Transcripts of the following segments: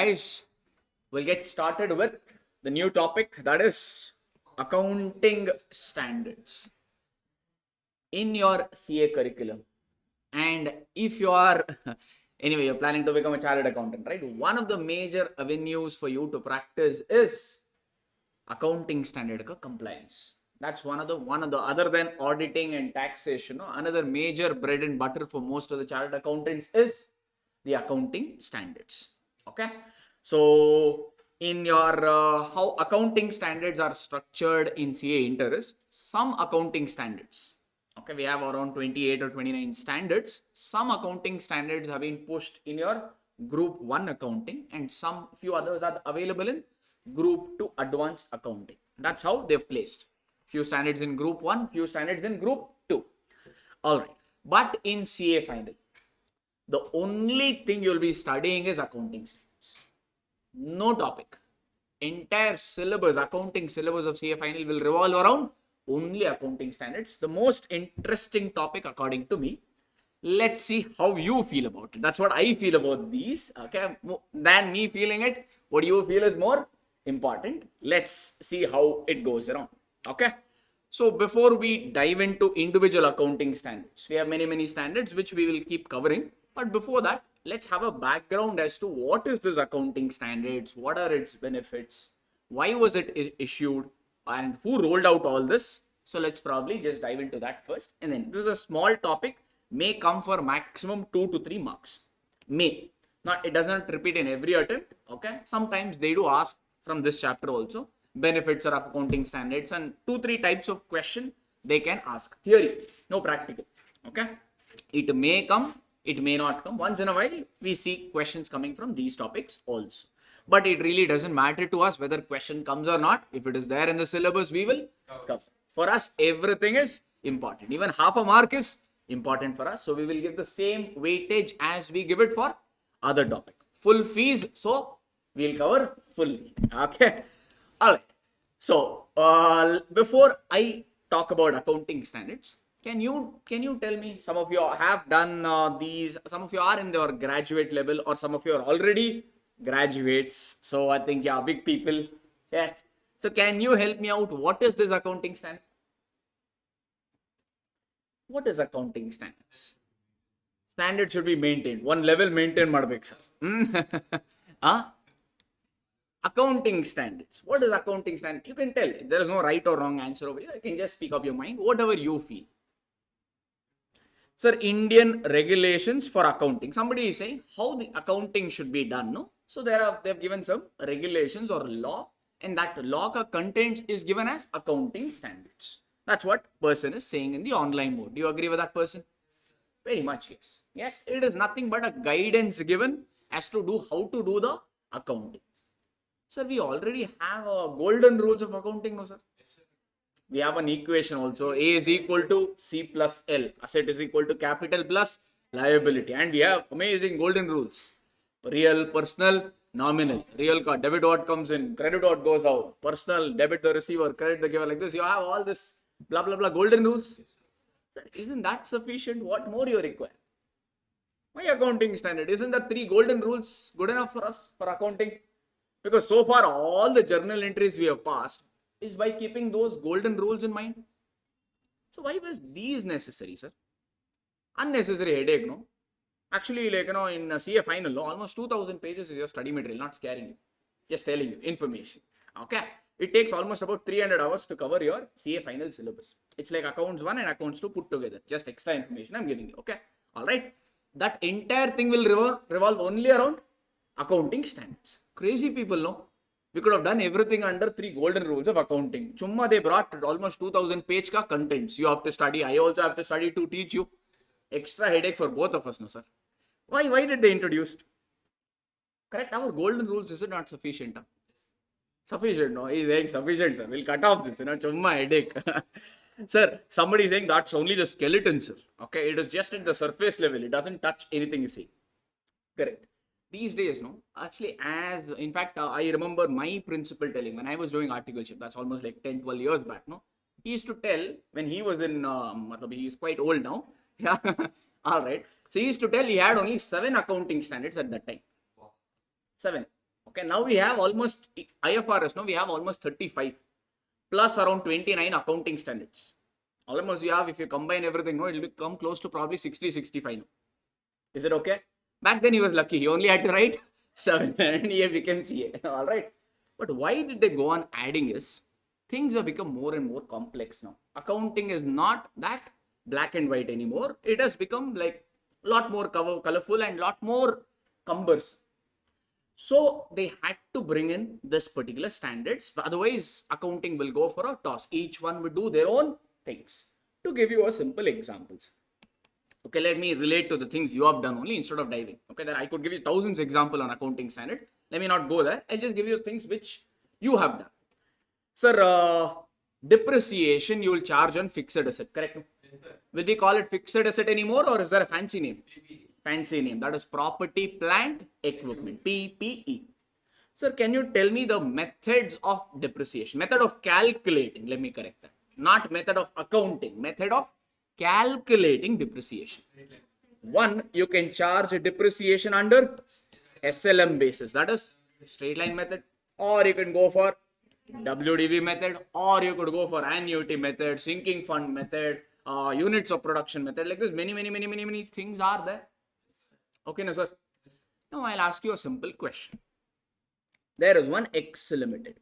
guys, we'll get started with the new topic, that is accounting standards in your CA curriculum. And if you are, anyway, you're planning to become a chartered accountant, right? One of the major avenues for you to practice is accounting standard compliance. That's one of the other than auditing and taxation, another major bread and butter for most of the chartered accountants is the accounting standards. Okay, so in your how accounting standards are structured in CA Inter is some accounting standards. Okay, we have around 28 or 29 standards. Some accounting standards have been pushed in your Group 1 accounting, and some few others are available in Group 2 advanced accounting. That's how they're placed. Few standards in Group 1, few standards in Group 2. All right. But in CA final, the only thing you'll be studying is accounting standards. No topic. Entire syllabus, accounting syllabus of CA final will revolve around only accounting standards. The most interesting topic according to me. Let's see how you feel about it. That's what I feel about these. Okay, than me feeling it, what you feel is more important. Let's see how it goes around. Okay, so before we dive into individual accounting standards, we have many standards which we will keep covering. But before that, let's have a background as to what is this accounting standards, what are its benefits, why was it issued, and who rolled out all this. So let's probably just dive into that first. And then this is a small topic, may come for maximum 2 to 3 marks. May. Not, it does not repeat in every attempt. Okay. Sometimes they do ask from this chapter also. Benefits of accounting standards and 2-3 types of question they can ask. Theory, no practical. Okay. It may come, it may not come. Once in a while, we see questions coming from these topics also. But it really doesn't matter to us whether question comes or not. If it is there in the syllabus, we will cover. For us, everything is important. Even half a mark is important for us. So we will give the same weightage as we give it for other topic. Full fees, so we'll cover fully. Okay. All right. So before I talk about accounting standards, can you tell me, some of you have done these, some of you are in your graduate level, or some of you are already graduates. So I think, yeah, big people. Yes. So can you help me out? What is this accounting standard? What is accounting standards? Standard should be maintained. One level maintain madbek sir. Accounting standards. What is accounting standard? You can tell. There is no right or wrong answer over here. You can just speak up your mind, whatever you feel. Sir, Indian regulations for accounting. Somebody is saying how the accounting should be done, no? So they have given some regulations or law, and that law content is given as accounting standards. That's what person is saying in the online mode. Do you agree with that person? Very much, yes. Yes, it is nothing but a guidance given as to do how to do the accounting. Sir, we already have golden rules of accounting, no sir? Yes, sir. We have an equation also. A is equal to C plus L. Asset is equal to capital plus liability. And we have amazing golden rules. Real, personal, nominal. Real card, debit what comes in, credit what goes out. Personal, debit the receiver, credit the giver, like this. You have all this blah blah blah golden rules. Sir, isn't that sufficient? What more you require? My accounting standard, isn't the 3 golden rules good enough for us for accounting? Because so far all the journal entries we have passed is by keeping those golden rules in mind. So why was these necessary, sir? Unnecessary headache, no? Actually, like, in CA final, no, almost 2000 pages is your study material, not scaring you. Just telling you information. Okay. It takes almost about 300 hours to cover your CA final syllabus. It's like accounts 1 and accounts 2 put together. Just extra information I'm giving you. Okay. All right. That entire thing will revolve only around accounting standards. Crazy people, no? We could have done everything under 3 golden rules of accounting. Chumma, they brought almost 2000 page ka contents. You have to study. I also have to study to teach you. Extra headache for both of us, no sir? Why did they introduce? Correct. Our golden rules, is it not sufficient? Huh? Sufficient, no? He's saying sufficient, sir. We'll cut off this, chumma headache. Sir, somebody is saying that's only the skeleton, sir. Okay, it is just at the surface level. It doesn't touch anything you see. Correct. These days, no, actually, in fact, I remember my principal telling when I was doing articleship, that's almost like 10-12 years back, no, he used to tell when he was in, he is quite old now. Yeah. All right. So he used to tell he had only 7 accounting standards at that time. 7. Okay, now we have almost IFRS, no, we have almost 35 plus around 29 accounting standards. Almost you have, if you combine everything, no, it will come close to probably 60, 65 now. Is it okay? Back then he was lucky. He only had to write 7 and he became CA. All right. But why did they go on adding is things have become more and more complex now. Accounting is not that black and white anymore. It has become like a lot more colorful and a lot more cumbersome. So they had to bring in this particular standards. Otherwise, accounting will go for a toss. Each one will do their own things. To give you a simple examples. Okay, let me relate to the things you have done only instead of diving. Okay, that I could give you thousands example on accounting standard. Let me not go there. I'll just give you things which you have done. Sir, depreciation you will charge on fixed asset, correct? Yes, sir. Will we call it fixed asset anymore or is there a fancy name? Fancy name. That is property, plant, equipment. PPE. Sir, can you tell me the methods of depreciation? Method of calculating. Let me correct that. Not method of accounting. Method of calculating depreciation. One, you can charge a depreciation under SLM basis. That is straight line method. Or you can go for WDV method. Or you could go for annuity method, sinking fund method, units of production method. Like this, many things are there. Okay, no, sir. Now I'll ask you a simple question. There is one X Limited.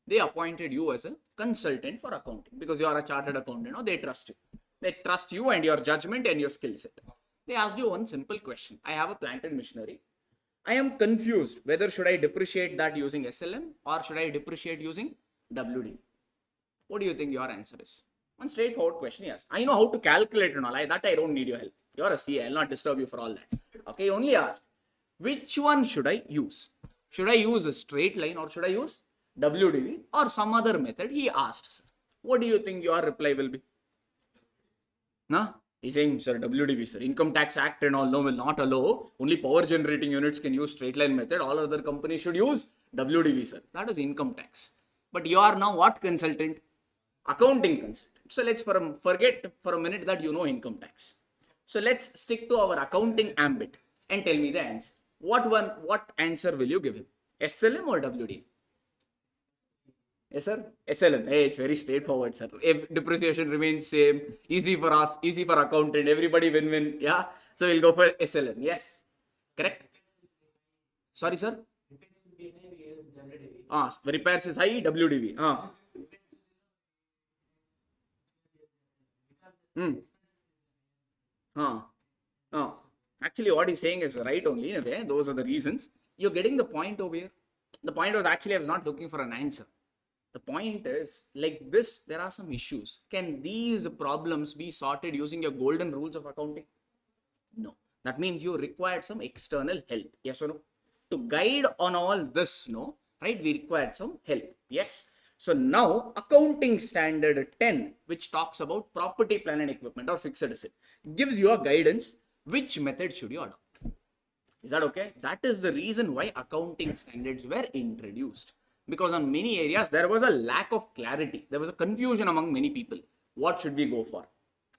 They appointed you as a consultant for accounting because you are a chartered accountant. No, they trust you. They trust you and your judgment and your skill set. They asked you one simple question. I have a plant and machinery. I am confused whether should I depreciate that using SLM or should I depreciate using WD. What do you think your answer is? One straightforward question, yes. I know how to calculate and all. That I don't need your help. You're a CA. I'll not disturb you for all that. Okay, you only asked, which one should I use? Should I use a straight line or should I use WDV or some other method? He asked, sir. What do you think your reply will be? Nah? He's saying, sir, WDV, sir. Income Tax Act and all no will not allow. Only power generating units can use straight line method. All other companies should use WDV, sir. That is income tax. But you are now what consultant? Accounting consultant. So let's forget for a minute that you know income tax. So let's stick to our accounting ambit and tell me the answer. What answer will you give him? SLM or WD? Yes, sir. SLM. Hey, it's very straightforward, sir. If depreciation remains same, easy for us, easy for accountant, everybody win-win. Yeah. So we'll go for SLM. Yes. Correct. Sorry, sir. Repairs is high, WDV. Actually, what he's saying is right only. In a way, those are the reasons. You're getting the point over here. The point was actually I was not looking for an answer. The point is, like this, there are some issues. Can these problems be sorted using your golden rules of accounting? No. That means you required some external help. Yes or no? To guide on all this, no? Right? We required some help. Yes. So now, accounting standard 10, which talks about property, plant and equipment or fixed asset, gives you a guidance. Which method should you adopt? Is that okay? That is the reason why accounting standards were introduced. Because on many areas, there was a lack of clarity. There was a confusion among many people. What should we go for?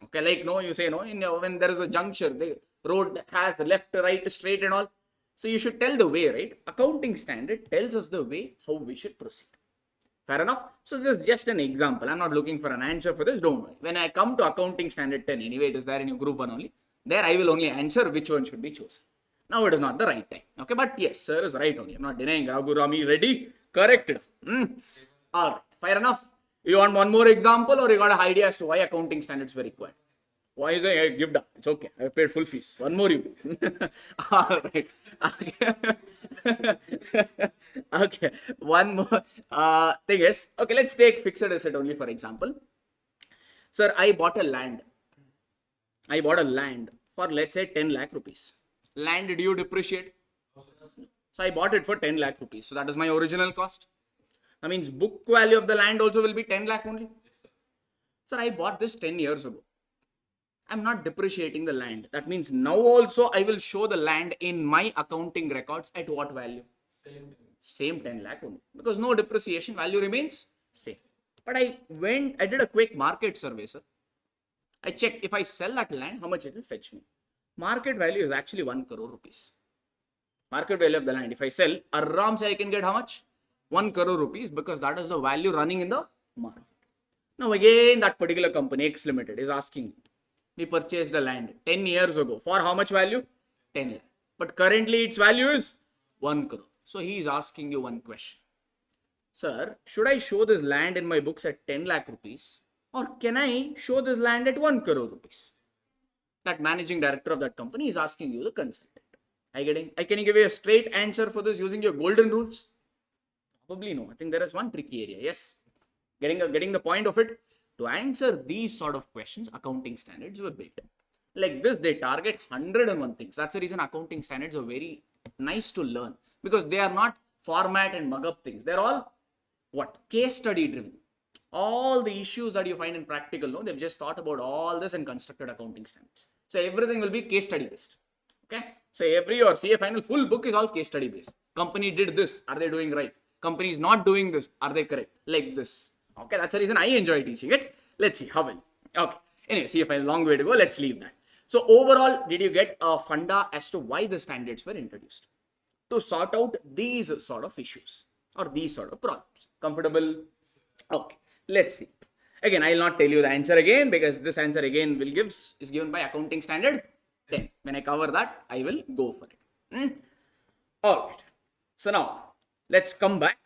Okay, like, no, you say, no, when there is a juncture, the road has left, right, straight and all. So you should tell the way, right? Accounting standard tells us the way how we should proceed. Fair enough? So this is just an example. I'm not looking for an answer for this. Don't worry. When I come to accounting standard 10, anyway, it is there in your group 1 only. There I will only answer which one should be chosen. Now it is not the right time. Okay, but yes, sir is right only. I'm not denying. Raghu Rami, ready? Corrected. All right, fair enough. You want one more example or you got an idea as to why accounting standards were required? Why is it? Give that. It's okay. I paid full fees. One more you. All right. Okay. One more thing is, okay, let's take fixed asset only for example. Sir, I bought a land for, let's say, 10 lakh rupees. Land, do you depreciate? So I bought it for 10 lakh rupees. So that is my original cost. That means book value of the land also will be 10 lakh only. Sir, I bought this 10 years ago. I'm not depreciating the land. That means now also I will show the land in my accounting records at what value? Same 10 lakh only. Because no depreciation, value remains same. But I did a quick market survey, sir. I checked if I sell that land, how much it will fetch me. Market value is actually 1 crore rupees. Market value of the land. If I sell, aram se I can get how much? 1 crore rupees, because that is the value running in the market. Now again, that particular company, X Limited, is asking, we purchased the land 10 years ago. For how much value? 10 lakh. But currently its value is 1 crore. So he is asking you one question. Sir, should I show this land in my books at 10 lakh rupees, or can I show this land at 1 crore rupees? That managing director of that company is asking you the consultant. Are you getting? Can you give you a straight answer for this using your golden rules? Probably no. I think there is one tricky area. Yes. Getting the point of it. To answer these sort of questions, accounting standards were built. Like this, they target 101 things. That's the reason accounting standards are very nice to learn, because they are not format and mug up things. They're all what? Case study driven. All the issues that you find in practical, no, they've just thought about all this and constructed accounting standards. So everything will be case study based. Okay. So every your CA final full book is all case study based. Company did this. Are they doing right? Company is not doing this. Are they correct? Like this. Okay. That's the reason I enjoy teaching it. Let's see how well. Okay. Anyway, CA final, long way to go. Let's leave that. So overall, did you get a funda as to why the standards were introduced? To sort out these sort of issues or these sort of problems. Comfortable? Okay. Let's see. Again, I will not tell you the answer again, because this answer again is given by accounting standard 10. When I cover that, I will go for it. All right. So now let's come back.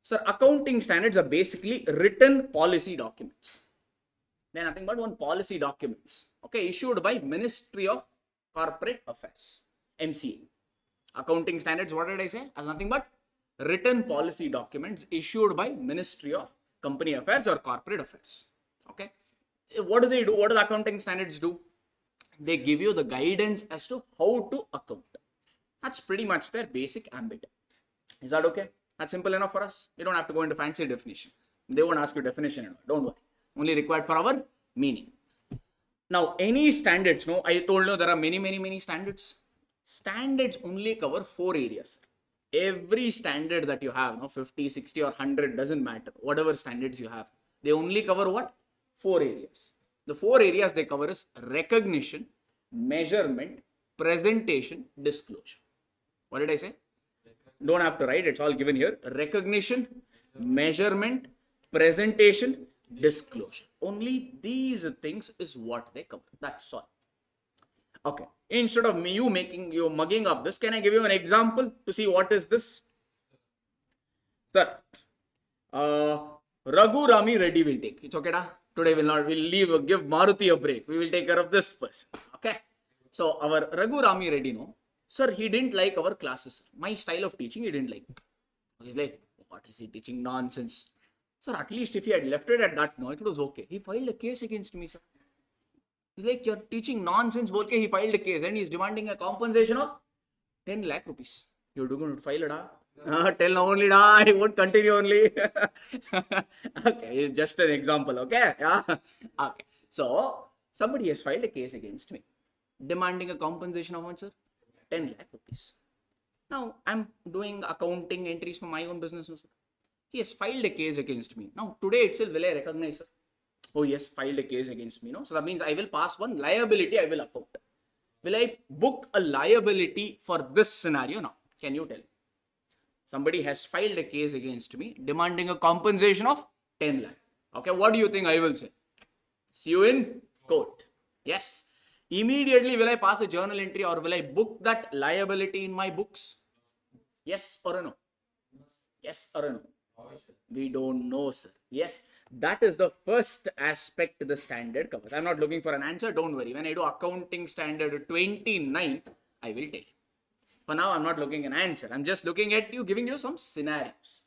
Sir, accounting standards are basically written policy documents. They're nothing but one policy documents. Okay, issued by Ministry of Corporate Affairs, MCA. Accounting standards, what did I say? As nothing but written policy documents issued by Ministry of Company Affairs or Corporate Affairs. Okay. What do they do? What do the accounting standards do? They give you the guidance as to how to account. That's pretty much their basic ambit. Is that okay? That's simple enough for us. You don't have to go into fancy definition. They won't ask you definition at all. Don't worry. Only required for our meaning. Now, any standards, no, I told you there are many standards. Standards only cover 4 areas. Every standard that you have, no, 50, 60 or 100, doesn't matter. Whatever standards you have, they only cover what? 4 areas. The 4 areas they cover is recognition, measurement, presentation, disclosure. What did I say? Don't have to write, it's all given here. Recognition, measurement, presentation, disclosure. Only these things is what they cover. That's all. Okay. Instead of you mugging up this, can I give you an example to see what is this? Sir, Raghu Rami Reddy will take. It's okay, da? Today we'll give Maruti a break. We will take care of this person. Okay. So our Raghu Rami Reddy, no, sir, he didn't like our classes. My style of teaching, he didn't like. He's like, what is he teaching? Nonsense. Sir, at least if he had left it at that, no, it was okay. He filed a case against me, sir. He's like, you're teaching nonsense. He filed a case and he's demanding a compensation of 10 lakh rupees. You're going to file it, tell now only, I won't continue only. Okay, just an example, okay? Yeah. Okay. So, somebody has filed a case against me, demanding a compensation of what, sir? 10 lakh rupees. Now, I'm doing accounting entries for my own business, sir. He has filed a case against me. Now, today itself, will I recognize, sir? Oh, yes, filed a case against me, no? So that means I will pass one liability, I will account. Will I book a liability for this scenario now? Can you tell? Somebody has filed a case against me, demanding a compensation of 10 lakh. Okay, what do you think I will say? See you in court. Yes. Immediately, will I pass a journal entry or will I book that liability in my books? Yes or a no? Yes or a no? We don't know, sir. Yes. That is the first aspect the standard covers. I'm not looking for an answer. Don't worry. When I do accounting standard 29, I will tell you. For now, I'm not looking at an answer. I'm just looking at you, giving you some scenarios.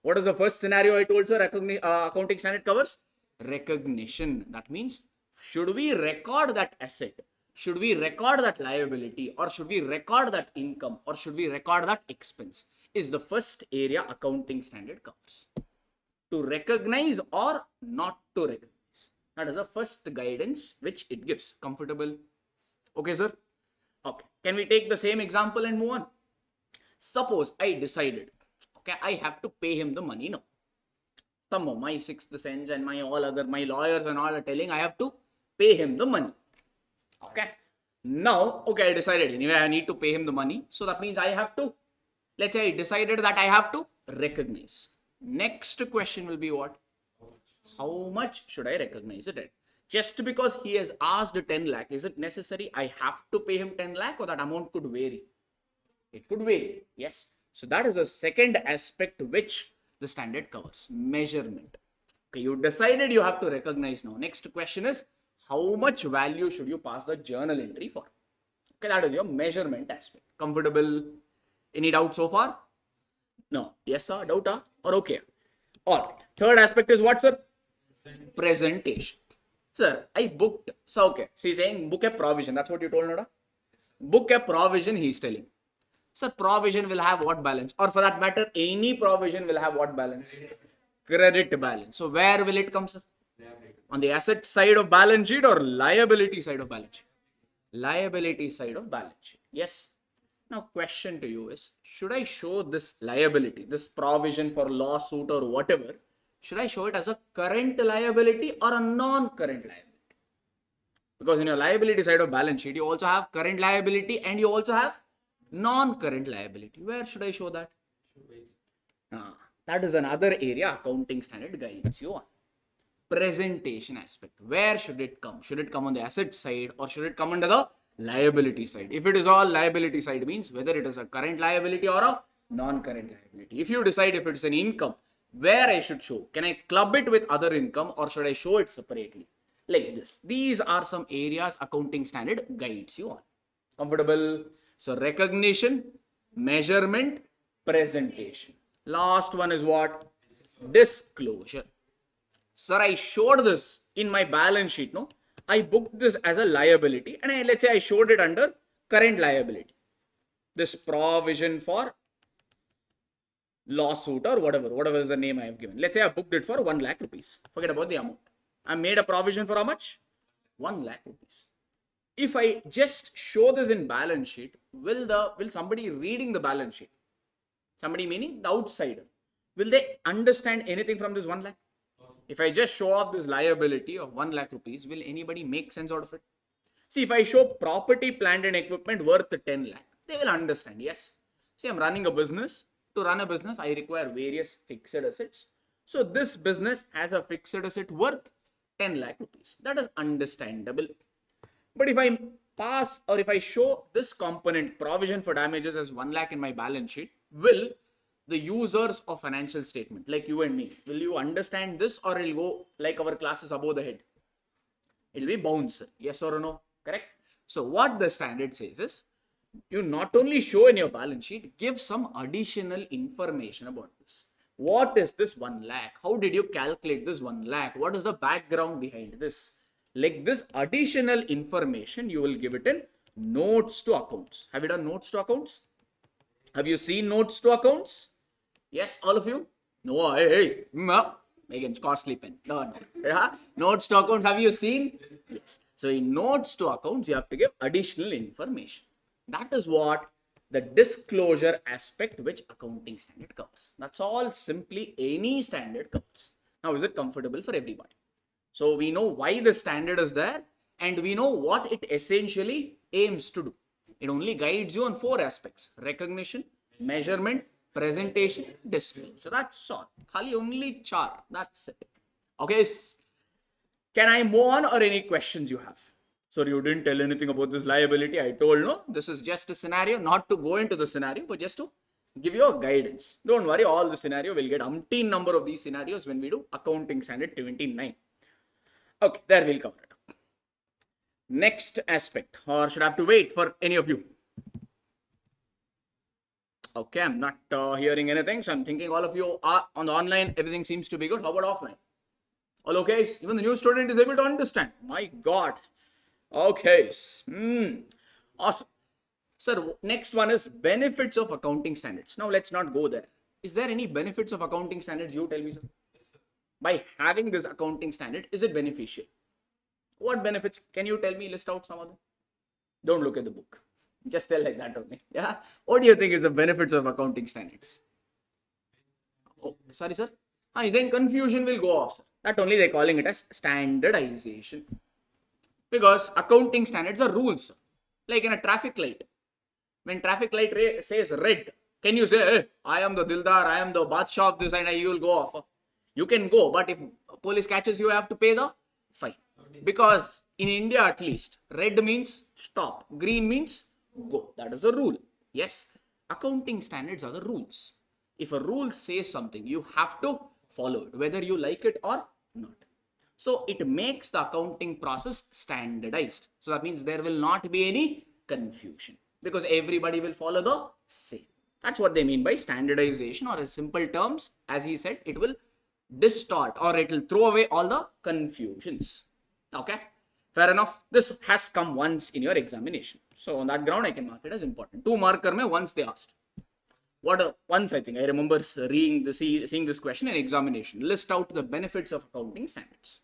What is the first scenario I told, sir? Accounting standard covers recognition. That means, should we record that asset? Should we record that liability? Or should we record that income? Or should we record that expense? Is the first area accounting standard covers. To recognize or not to recognize. That is the first guidance which it gives. Comfortable? Okay, sir? Okay. Can we take the same example and move on? Suppose I decided, okay, I have to pay him the money now. Some of my sixth sense and my lawyers and all are telling I have to pay him the money. Okay. Now, okay, I decided anyway I need to pay him the money. So that means I have to, let's say I decided that I have to recognize. Next question will be what? How much should I recognize it at? Just because he has asked 10 lakh, is it necessary I have to pay him 10 lakh or that amount could vary? It could vary, yes. So that is a second aspect which the standard covers, measurement. Okay, you decided you have to recognize now. Next question is, how much value should you pass the journal entry for? Okay, that is your measurement aspect. Comfortable? Any doubt so far? No. Yes, sir? Doubt, or okay? All right. Third aspect is what, sir? Presentation. Sir, I booked. So, okay. So, he's saying book a provision. That's what you told, Noda? Book a provision, he's telling. Sir, provision will have what balance? Or for that matter, any provision will have what balance? Credit balance. So, where will it come, sir? On the asset side of balance sheet or liability side of balance sheet? Liability side of balance sheet. Yes. Now, question to you is, should I show this liability, this provision for lawsuit or whatever, should I show it as a current liability or a non-current liability? Because in your liability side of balance sheet, you also have current liability and you also have non-current liability. Where should I show that? That is another area accounting standard guides you on. Presentation aspect. Where should it come? Should it come on the asset side or should it come under the liability side? If it is all liability side, means whether it is a current liability or a non-current liability. If you decide if it's an income, where I should show? Can I club it with other income or should I show it separately? Like this. These are some areas accounting standard guides you on. Comfortable? So recognition, measurement, presentation. Last one is what? Disclosure. Sir, I showed this in my balance sheet, no? I booked this as a liability and let's say I showed it under current liability. This provision for lawsuit or whatever is the name I have given. Let's say I booked it for 1 lakh rupees. Forget about the amount. I made a provision for how much? 1 lakh rupees. If I just show this in balance sheet, will somebody reading the balance sheet, somebody meaning the outsider, will they understand anything from this 1 lakh? If I just show off this liability of 1 lakh rupees, will anybody make sense out of it? See, if I show property, plant and equipment worth 10 lakh, they will understand, yes. See, I'm running a business. To run a business, I require various fixed assets. So this business has a fixed asset worth 10 lakh rupees. That is understandable. But if I pass or if I show this component provision for damages as 1 lakh in my balance sheet, will the users of financial statement like you and me, will you understand this or it will go like our classes above the head? It will be bounce. Yes or no? Correct? So what the standard says is, you not only show in your balance sheet, give some additional information about this. What is this 1 lakh? How did you calculate this 1 lakh? What is the background behind this? Like this additional information, you will give it in notes to accounts. Have you done notes to accounts? Have you seen notes to accounts? Yes, all of you? No, hey. Again, costly pen. No. Yeah? Notes to accounts, have you seen? Yes. So in notes to accounts, you have to give additional information. That is what the disclosure aspect which accounting standard covers. That's all simply any standard covers. Now, is it comfortable for everybody? So we know why the standard is there and we know what it essentially aims to do. It only guides you on 4 aspects: recognition, measurement, presentation, disclosure. That's all. Khali only 4. That's it. Okay. Can I move on or any questions you have? So you didn't tell anything about this liability. I told no, this is just a scenario, not to go into the scenario, but just to give you a guidance. Don't worry, all the scenario will get umpteen number of these scenarios when we do accounting standard 29. Okay, there we'll cover it. Next aspect, or should I have to wait for any of you? Okay, I'm not hearing anything, so I'm thinking all of you are on the online, everything seems to be good. How about offline? All okay? Even the new student is able to understand. My God. Okay. Awesome. Sir, next one is benefits of accounting standards. Now, let's not go there. Is there any benefits of accounting standards? You tell me, sir. Yes, sir. By having this accounting standard, is it beneficial? What benefits? Can you tell me, list out some of them? Don't look at the book. Just tell like that only. Yeah. What do you think is the benefits of accounting standards? Oh, sorry, sir. He's saying confusion will go off, sir. That only they're calling it as standardization. Because accounting standards are rules. Like in a traffic light. When traffic light says red, can you say, hey, I am the Dildar, I am the Badshah of this, and you will go off? You can go, but if police catches you, you have to pay the fine. Because in India at least, red means stop, green means go. That is the rule. Yes, accounting standards are the rules. If a rule says something, you have to follow it, whether you like it or not. So it makes the accounting process standardized. So that means there will not be any confusion because everybody will follow the same. That's what they mean by standardization, or in simple terms, as he said, it will distort or it will throw away all the confusions. Okay, fair enough. This has come once in your examination. So on that ground, I can mark it as important. 2 marker mein once they asked. Once I think I remember seeing this question in examination. List out the benefits of accounting standards.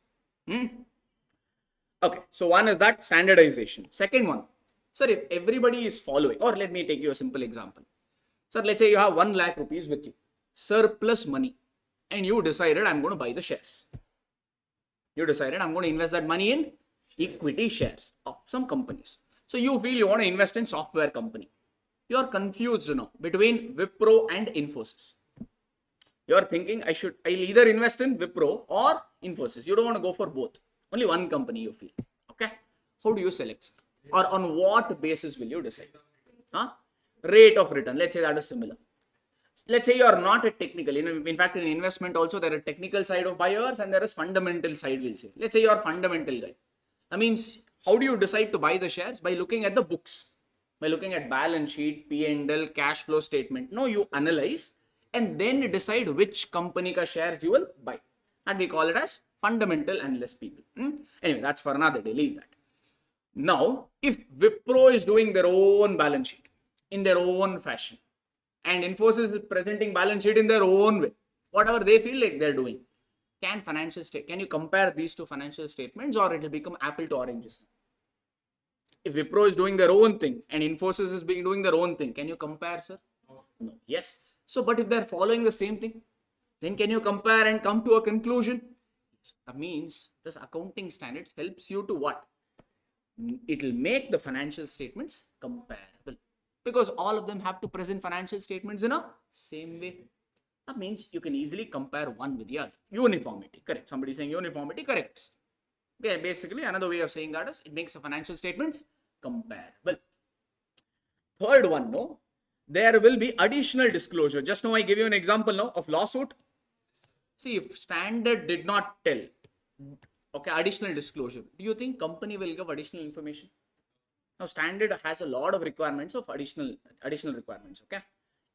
Okay, so one is that standardization. Second one, sir, if everybody is following, or let me take you a simple example. Sir, let's say you have 1 lakh rupees with you, surplus money, and you decided I'm going to buy the shares. You decided I'm going to invest that money in equity shares of some companies. So you feel you want to invest in software company. You are confused now between Wipro and Infosys. You are thinking I'll either invest in Wipro or Infosys. You don't want to go for both. Only one company you feel. Okay. How do you select? Or on what basis will you decide? Rate of return. Let's say that is similar. Let's say you are not a technical. In fact, in investment also there are technical side of buyers and there is fundamental side, we'll say. Let's say you are a fundamental guy. That means how do you decide to buy the shares? By looking at the books. By looking at balance sheet, P&L, cash flow statement. No, you analyze and then decide which company ka shares you will buy. And we call it as fundamental analyst people. Anyway, that's for another day. Leave that. Now, if Wipro is doing their own balance sheet in their own fashion and Infosys is presenting balance sheet in their own way, whatever they feel like they're doing, can you compare these two financial statements, or it will become apple to oranges? If Wipro is doing their own thing and Infosys is doing their own thing, can you compare, sir? No. Yes. So, but if they're following the same thing, then can you compare and come to a conclusion? That means this accounting standards helps you to what? It will make the financial statements comparable because all of them have to present financial statements in a same way. That means you can easily compare one with the other. Uniformity, correct. Somebody saying uniformity, correct. Yeah, basically another way of saying that is it makes the financial statements comparable. Third one, no, there will be additional disclosure. Just now I give you an example now of lawsuit. See, if standard did not tell, okay, additional disclosure, do you think company will give additional information? Now standard has a lot of requirements of additional requirements, okay?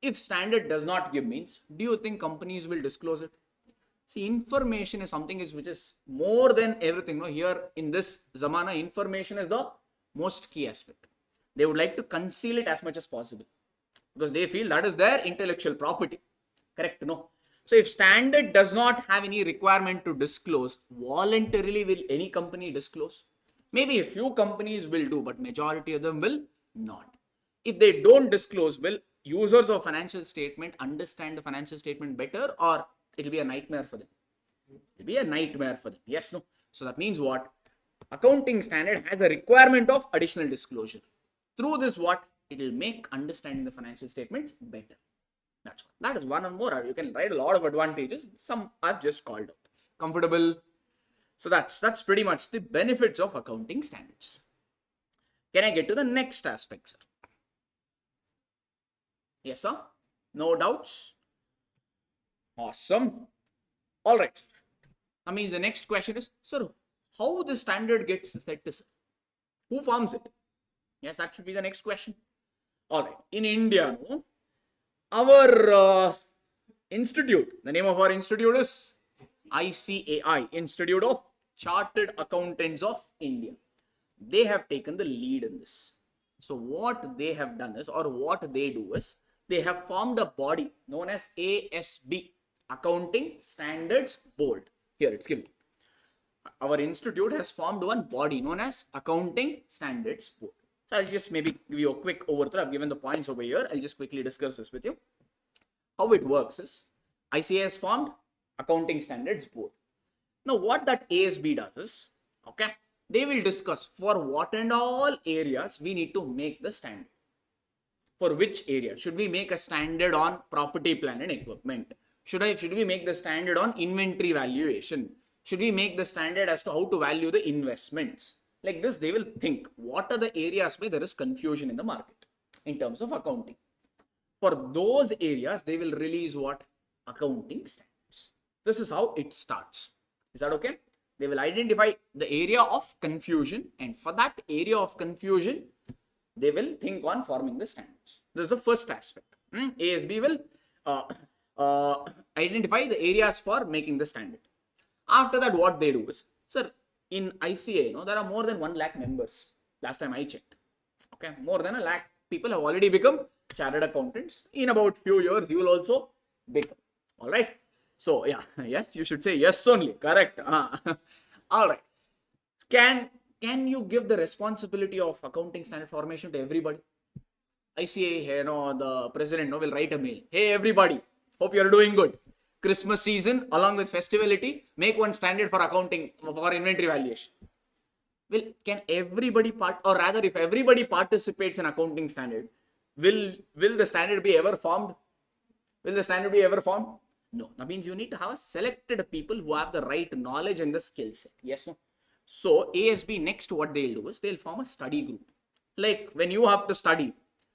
If standard does not give means, do you think companies will disclose it? See, information is something which is more than everything. No, here in this zamana, information is the most key aspect. They would like to conceal it as much as possible because they feel that is their intellectual property. Correct? No. So if standard does not have any requirement to disclose, voluntarily will any company disclose? Maybe a few companies will do, but majority of them will not. If they don't disclose, will users of financial statement understand the financial statement better, or it will be a nightmare for them? It will be a nightmare for them. Yes, no. So that means what? Accounting standard has a requirement of additional disclosure. Through this, what? It will make understanding the financial statements better. That's what. That is one or more. You can write a lot of advantages. Some I've just called out. Comfortable. So that's pretty much the benefits of accounting standards. Can I get to the next aspect, sir? Yes, sir. No doubts. Awesome. All right. That means the next question is, sir, how the standard gets set to, sir? Who forms it? Yes, that should be the next question. All right. In India, no, our institute, the name of our institute is ICAI, Institute of Chartered Accountants of India. They have taken the lead in this. So what they have done is, or what they do is, they have formed a body known as ASB, Accounting Standards Board. Here it's given. Our institute has formed one body known as Accounting Standards Board. So I'll just maybe give you a quick overview. I've given the points over here. I'll just quickly discuss this with you. How it works is, ICAI has formed Accounting Standards Board. Now what that ASB does is, okay, They will discuss for what and all areas we need to make the standard. For which area? Should we make a standard on property, plant and equipment? Should we make the standard on inventory valuation? Should we make the standard as to how to value the investments? Like this, they will think what are the areas where there is confusion in the market in terms of accounting. For those areas, they will release what? Accounting standards. This is how it starts. Is that okay? They will identify the area of confusion, and for that area of confusion, they will think on forming the standards. This is the first aspect. ASB will identify the areas for making the standard. After that, what they do is, sir, in ICA, there are more than 1 lakh members. Last time I checked. Okay, more than 1 lakh people have already become chartered accountants. In about few years, you will also become. All right. So yeah, yes, you should say yes only. Correct. All right. Can you give the responsibility of accounting standard formation to everybody? ICA, the president will write a mail. Hey, everybody, hope you're doing good. Christmas season, along with festivality, make one standard for accounting, for inventory valuation. Well, can everybody or rather, if everybody participates in accounting standard, will the standard be ever formed? Will the standard be ever formed? No. That means you need to have a selected people who have the right knowledge and the skill set. Yes, no? So ASB next, what they'll do is they'll form a study group. Like when you have to study,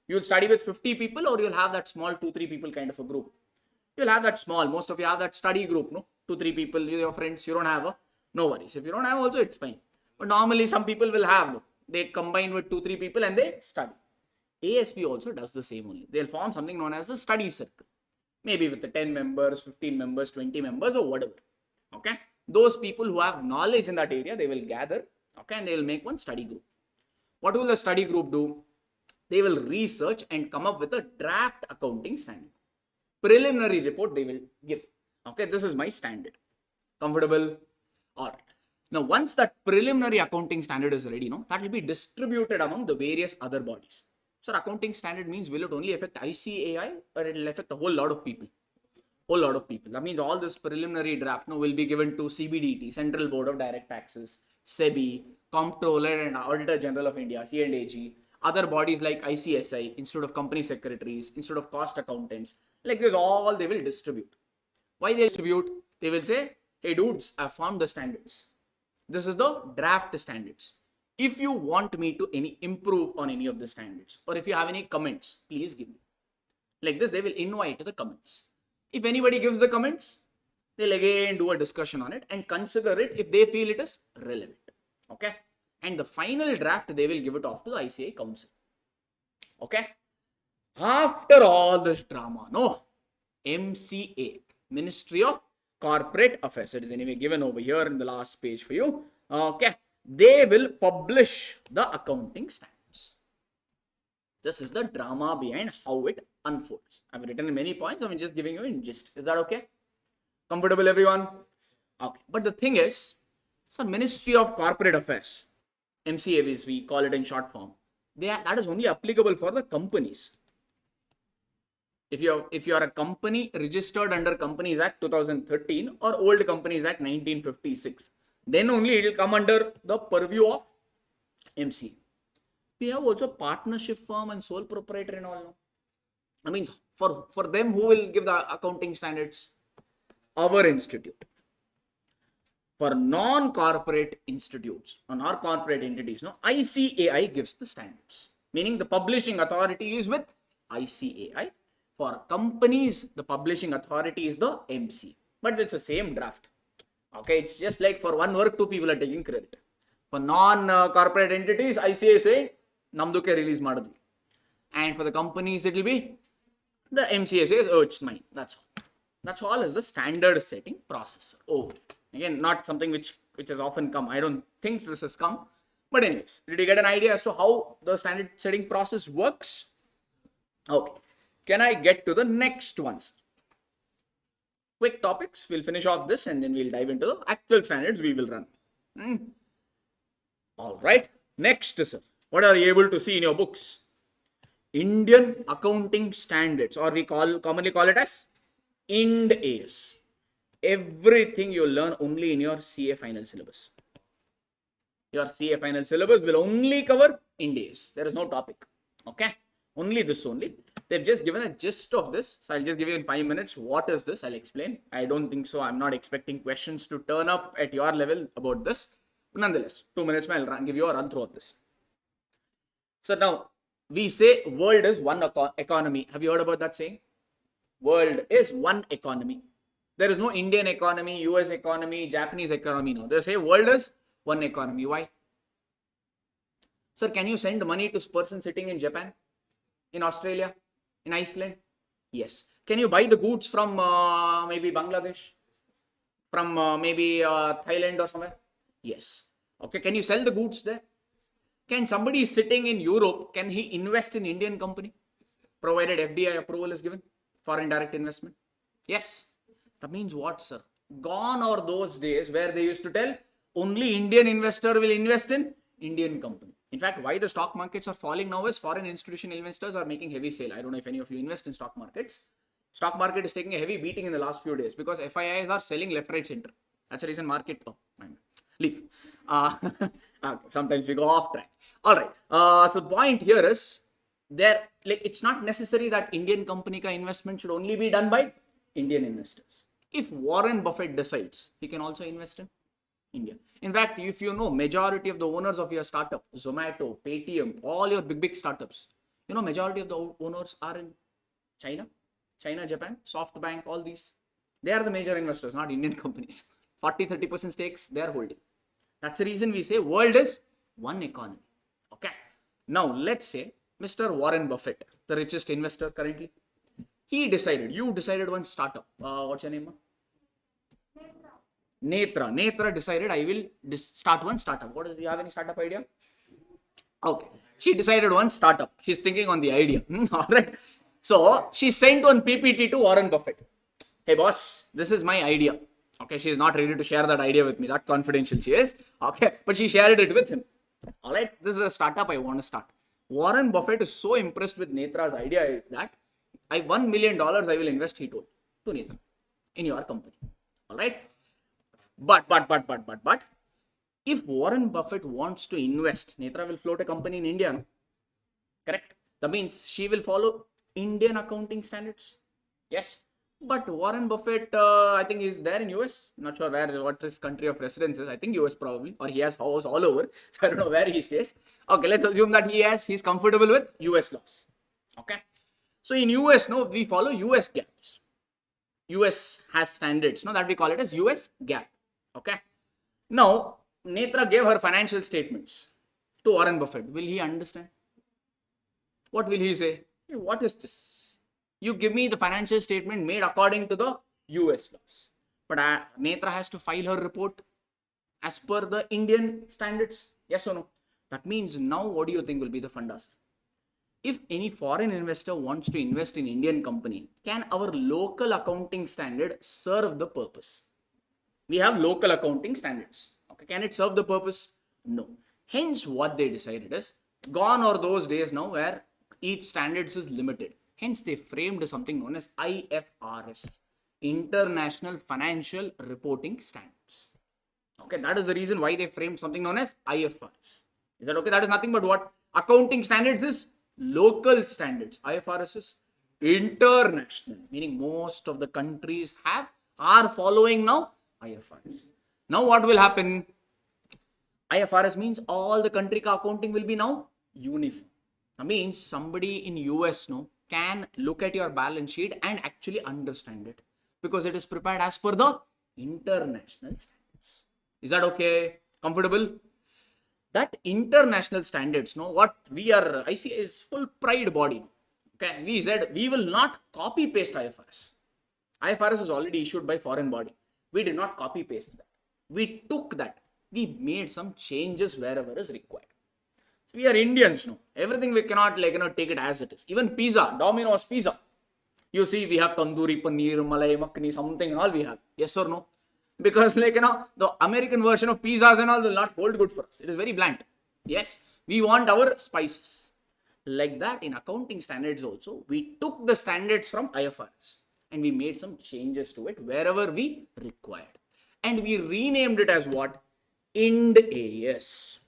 you'll study with 50 people, or you'll have that small 2-3 people kind of a group. You'll have that small. Most of you have that study group, no? 2-3 people, your friends. You don't have no worries. If you don't have also, it's fine. But normally some people will have, no? They combine with 2-3 people and they study. ASB also does the same only. They'll form something known as a study circle. Maybe with the 10 members, 15 members, 20 members or whatever. Okay. Those people who have knowledge in that area, they will gather. Okay. And they will make one study group. What will the study group do? They will research and come up with a draft accounting standard. Preliminary report they will give. Okay. This is my standard. Comfortable? All right. Now, once that preliminary accounting standard is ready, that will be distributed among the various other bodies. So, accounting standard means will it only affect ICAI or it will affect a whole lot of people? Whole lot of people. That means all this preliminary draft will be given to CBDT, Central Board of Direct Taxes, SEBI, Comptroller and Auditor General of India, C&AG, other bodies like ICSI, Institute of Company Secretaries, Institute of Cost Accountants. Like this, all they will distribute. Why they distribute? They will say, hey dudes, I formed the standards. This is the draft standards. If you want me to improve on any of the standards, or if you have any comments, please give me. Like this, they will invite the comments. If anybody gives the comments, they'll again do a discussion on it and consider it if they feel it is relevant. Okay. And the final draft, they will give it off to the ICAI Council. Okay. After all this drama, MCA, Ministry of Corporate Affairs. It is anyway given over here in the last page for you. Okay. They will publish the accounting standards. This is the drama behind how it unfolds. I've written in many points. I'm just giving you in gist. Is that okay? Comfortable, everyone? Okay. But the thing is, so Ministry of Corporate Affairs, MCA as we call it in short form, that is only applicable for the companies. If you are a company registered under Companies Act 2013 or Old Companies Act 1956, then only it will come under the purview of MCA. We have also partnership firm and sole proprietor and all. I mean, for them, who will give the accounting standards? Our institute. For non-corporate institutes or non-corporate entities, ICAI gives the standards. Meaning the publishing authority is with ICAI. For companies, the publishing authority is the MC. But it's the same draft. Okay, it's just like for one work, 2 people are taking credit. For non-corporate entities, ICAI say, namduke release madadu. And for the companies, it will be the MCA says, oh, it's mine. That's all. That's all is the standard setting process. Oh, again, not something which has often come. I don't think this has come. But anyways, did you get an idea as to how the standard setting process works? Okay. Can I get to the next ones? Quick topics. We'll finish off this and then we'll dive into the actual standards we will run. All right. Next, sir. What are you able to see in your books? Indian Accounting Standards, or we commonly call it as IND AS. Everything you learn only in your CA final syllabus. Your CA final syllabus will only cover Ind AS. There is no topic. Okay? Only this only. They've just given a gist of this. So I'll just give you in 5 minutes. What is this? I'll explain. I don't think so. I'm not expecting questions to turn up at your level about this. But nonetheless, 2 minutes, I'll give you a run through of this. So now, we say world is one economy. Have you heard about that saying? World is one economy. There is no Indian economy, US economy, Japanese economy. No, they say world is one economy. Why? Sir, can you send money to person sitting in Japan, in Australia, in Iceland? Yes. Can you buy the goods from maybe Bangladesh, from maybe Thailand or somewhere? Yes. Okay. Can you sell the goods there? Can somebody sitting in Europe, can he invest in Indian company, provided FDI approval is given, foreign direct investment? Yes. That means what, sir? Gone are those days where they used to tell only Indian investor will invest in Indian company. In fact, why the stock markets are falling now is foreign institutional investors are making heavy sale. I don't know if any of you invest in stock markets. Stock market is taking a heavy beating in the last few days because FIIs are selling left, right, center. That's the reason market. Oh, leave. Sometimes we go off track. All right. So the point here is it's not necessary that Indian company ka investment should only be done by Indian investors. If Warren Buffett decides, he can also invest in India. In fact, if you know, majority of the owners of your startup, Zomato, Paytm, all your big startups, you know, majority of the owners are in China, Japan, SoftBank, all these. They are the major investors, not Indian companies. 40-30% stakes they are holding. That's the reason we say world is one economy. Okay. Now, let's say Mr. Warren Buffett, the richest investor currently, you decided one startup. What's your name? Netra decided I will start one startup. Do you have any startup idea? Okay. She decided one startup. She's thinking on the idea. All right. So she sent one PPT to Warren Buffett. Hey boss, this is my idea. Okay. She is not ready to share that idea with me. That confidential she is. Okay. But she shared it with him. All right. This is a startup I want to start. Warren Buffett is so impressed with Netra's idea that $1 million I will invest, he told, to Netra in your company. All right. But, if Warren Buffett wants to invest, Netra will float a company in India. No? Correct. That means she will follow Indian accounting standards. Yes. But Warren Buffett, I think he's there in US. Not sure what his country of residence is. I think US probably, or he has house all over. So I don't know where he stays. Okay, let's assume that he's comfortable with US laws. Okay. So in US, no, we follow US GAAPs. US has standards, no, that we call it as US GAAP. Okay. Now, Netra gave her financial statements to Warren Buffett. Will he understand? What will he say? Hey, what is this? You give me the financial statement made according to the US laws. But Netra has to file her report as per the Indian standards. Yes or no? That means now what do you think will be the fundas? If any foreign investor wants to invest in Indian company, can our local accounting standard serve the purpose? We have local accounting standards. Okay, can it serve the purpose? No. Hence, what they decided is, gone are those days now where each standards is limited. Hence, they framed something known as IFRS, International Financial Reporting Standards. Okay, that is the reason why they framed something known as IFRS. Is that okay? That is nothing but what? Accounting standards is local standards. IFRS is international, meaning most of the countries are following now IFRS. Now what will happen? IFRS means all the country accounting will be now uniform. That means somebody in US can look at your balance sheet and actually understand it because it is prepared as per the international standards. Is that okay? Comfortable? That international standards, what we are, I see is full pride body. Okay, we said we will not copy paste IFRS. IFRS is already issued by foreign body. We did not copy paste that. We took that. We made some changes wherever is required. So we are Indians, everything we cannot take it as it is. Even pizza, Domino's pizza. You see, we have tandoori, paneer, malai, makhani, something and all we have. Yes or no? Because the American version of pizzas and all will not hold good for us. It is very bland. Yes, we want our spices. Like that in accounting standards also, we took the standards from IFRS and we made some changes to it wherever we required. And we renamed it as what? Ind AS.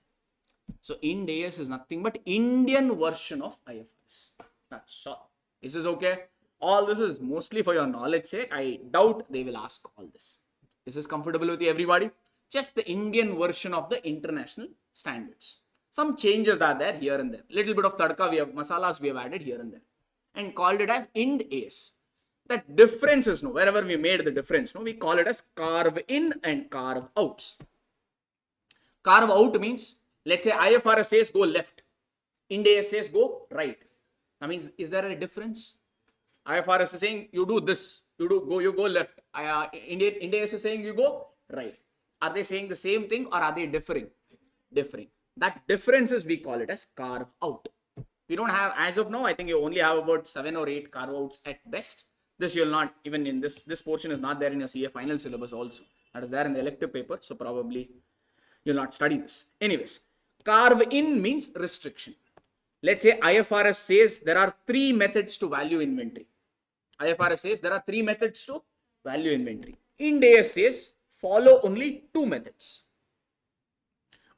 So Ind AS is nothing but Indian version of IFRS. That's all. This is okay. All this is mostly for your knowledge sake. I doubt they will ask all this. This is comfortable with everybody? Just the Indian version of the international standards. Some changes are there here and there. Little bit of tadka, masalas we have added here and there. And called it as Ind AS. That difference is, wherever we made the difference, we call it as carve in and carve outs. Carve out means, let's say IFRS says go left. Ind AS says go right. That means, is there a difference? IFRS is saying you do this, you go left. Ind AS is saying you go right. Are they saying the same thing or are they differing? Differing. That difference is, we call it as carve out. We don't have, as of now, I think you only have about 7 or 8 carve outs at best. This you'll not, even in this portion is not there in your CA final syllabus also. That is there in the elective paper. So probably you'll not study this. Anyways, carve in means restriction. Let's say IFRS says there are 3 methods to value inventory. IFRS says there are 3 methods to value inventory. Ind AS says follow only 2 methods.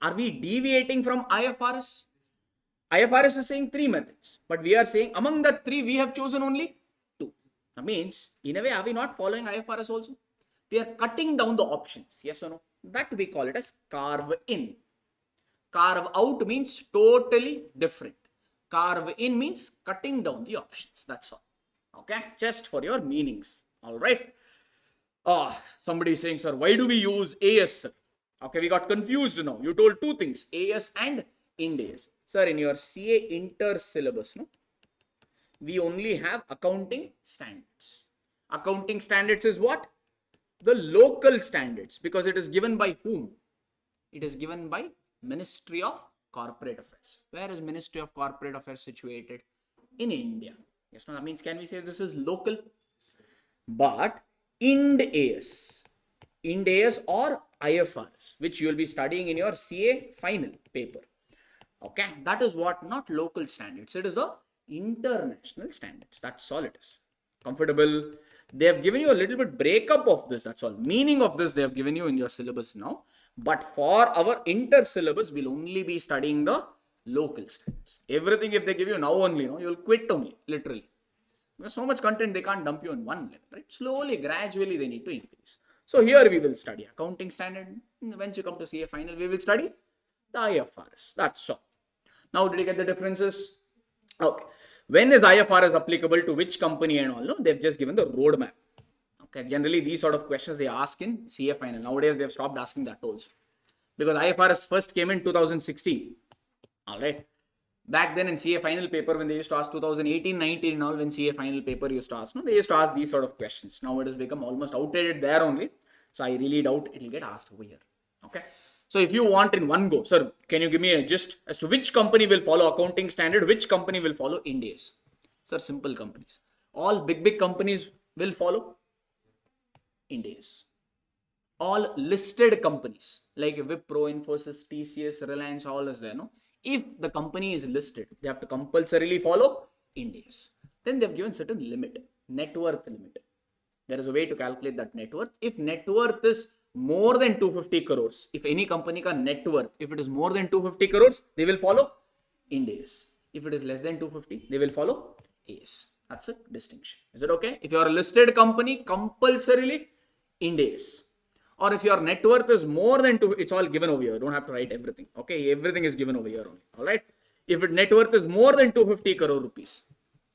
Are we deviating from IFRS? IFRS is saying 3 methods, but we are saying among the 3 we have chosen only 2. That means, in a way, are we not following IFRS also? We are cutting down the options, yes or no? That we call it as carve in. Carve out means totally different. Carve in means cutting down the options. That's all. Okay, just for your meanings. All right. Somebody is saying, sir, why do we use AS? Okay, we got confused now. You told 2 things, AS and Ind AS. Sir, in your CA inter syllabus, we only have accounting standards. Accounting standards is what? The local standards, because it is given by whom? It is given by Ministry of Corporate Affairs. Where is Ministry of Corporate Affairs situated? In India. Yes, no, that means can we say this is local? But Ind AS or IFRS, which you will be studying in your CA final paper. Okay, that is what? Not local standards. It is the international standards. That's all it is. Comfortable? They have given you a little bit breakup of this. That's all. Meaning of this they have given you in your syllabus now. But for our inter syllabus, we'll only be studying the local standards. Everything if they give you now only, you'll quit only, literally. There's so much content they can't dump you in one level, right? Slowly, gradually they need to increase. So here we will study accounting standard. Once you come to CA final, we will study the IFRS. That's all. Now, did you get the differences? Okay. When is IFRS applicable to which company and all? No, they've just given the roadmap. Okay. Generally, these sort of questions they ask in CA final. Nowadays, they've stopped asking that also. Because IFRS first came in 2016. All right. Back then in CA final paper, when they used to ask 2018, 19 and all, when CA final paper used to ask, they used to ask these sort of questions. Now it has become almost outdated there only. So I really doubt it will get asked over here. Okay. So if you want in one go, sir, can you give me a gist as to which company will follow accounting standard, which company will follow Ind AS? Sir, simple companies. All big companies will follow Ind AS. All listed companies like Wipro, Infosys, TCS, Reliance, all is there, no? If the company is listed, they have to compulsorily follow Ind AS. Then they have given certain limit, net worth limit. There is a way to calculate that net worth. If net worth is more than 250 crores, if any company ka net worth, if it is more than 250 crores, they will follow Ind AS. If it is less than 250, they will follow AS. That's a distinction. Is it okay? If you are a listed company, compulsorily Ind AS. Or if your net worth is more than 2, it's all given over here. You don't have to write everything. Okay, everything is given over here only. All right. If your net worth is more than 250 crore rupees,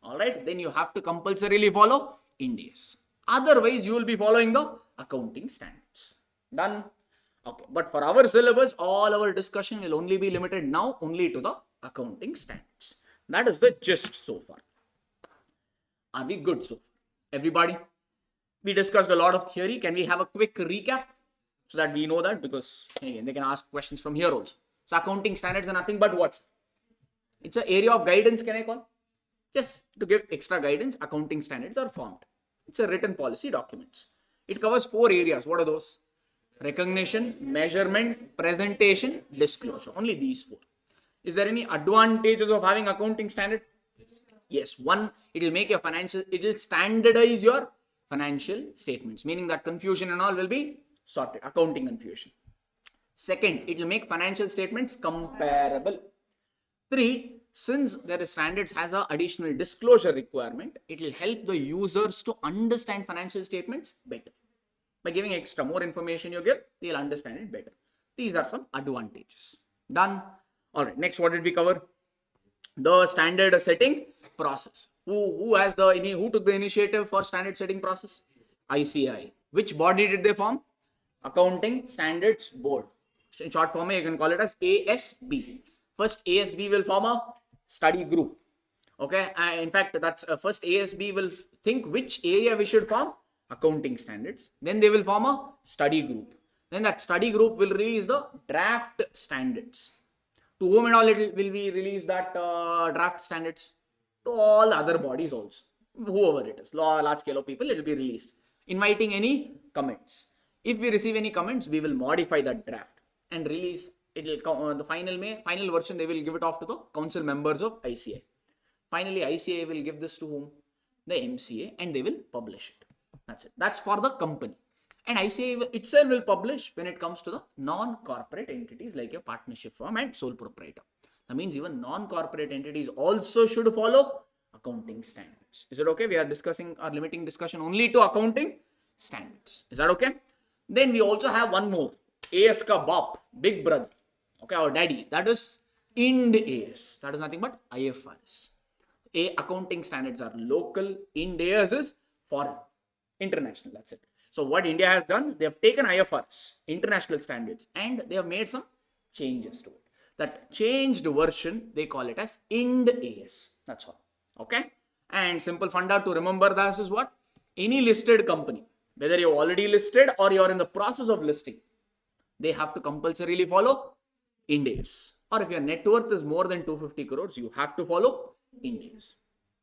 all right, then you have to compulsorily follow Ind AS. Otherwise, you will be following the accounting standards. Done. Okay. But for our syllabus, all our discussion will only be limited now only to the accounting standards. That is the gist so far. Are we good so far? Everybody? We discussed a lot of theory. Can we have a quick recap so that we know that? Because again, they can ask questions from here also. So accounting standards are nothing but what? It's an area of guidance, can I call? Just to give extra guidance, accounting standards are formed. It's a written policy documents. It covers 4 areas. What are those? Recognition, measurement, presentation, disclosure. Only these 4. Is there any advantages of having accounting standard? Yes. One, it will make your financial, it will standardize your financial statements, meaning that confusion and all will be sorted, accounting confusion. Second, it will make financial statements comparable. 3, since there is standards has a additional disclosure requirement, it will help the users to understand financial statements better. By giving extra more information you give, they'll understand it better. These are some advantages. Done. All right. Next, what did we cover? The standard setting process. Who took the initiative for standard setting process? ICAI. Which body did they form? Accounting Standards Board. In short form, you can call it as ASB. First, ASB will form a study group. Okay. In fact, that's first ASB will think which area we should form. Accounting standards. Then they will form a study group. Then that study group will release the draft standards. To whom and all will we release that draft standards? To all other bodies also. Whoever it is, large scale of people, it will be released. Inviting any comments. If we receive any comments, we will modify that draft and release. It will the final version. They will give it off to the council members of ICAI. Finally, ICAI will give this to whom? The MCA, and they will publish it. That's it. That's for the company. And ICAI itself will publish when it comes to the non-corporate entities like a partnership firm and sole proprietor. That means even non-corporate entities also should follow accounting standards. Is it okay? We are discussing or limiting discussion only to accounting standards. Is that okay? Then we also have one more. AS ka BOP, big brother. Okay, our daddy. That is Ind AS. That is nothing but IFRS. Accounting standards are local. Ind AS is foreign. International. That's it. So what India has done, they have taken IFRS, international standards, and they have made some changes to it. That changed version, they call it as Ind AS. That's all. Okay. And simple funda to remember this is what? Any listed company, whether you're already listed or you're in the process of listing, they have to compulsorily follow Ind AS. Or if your net worth is more than 250 crores, you have to follow Ind AS.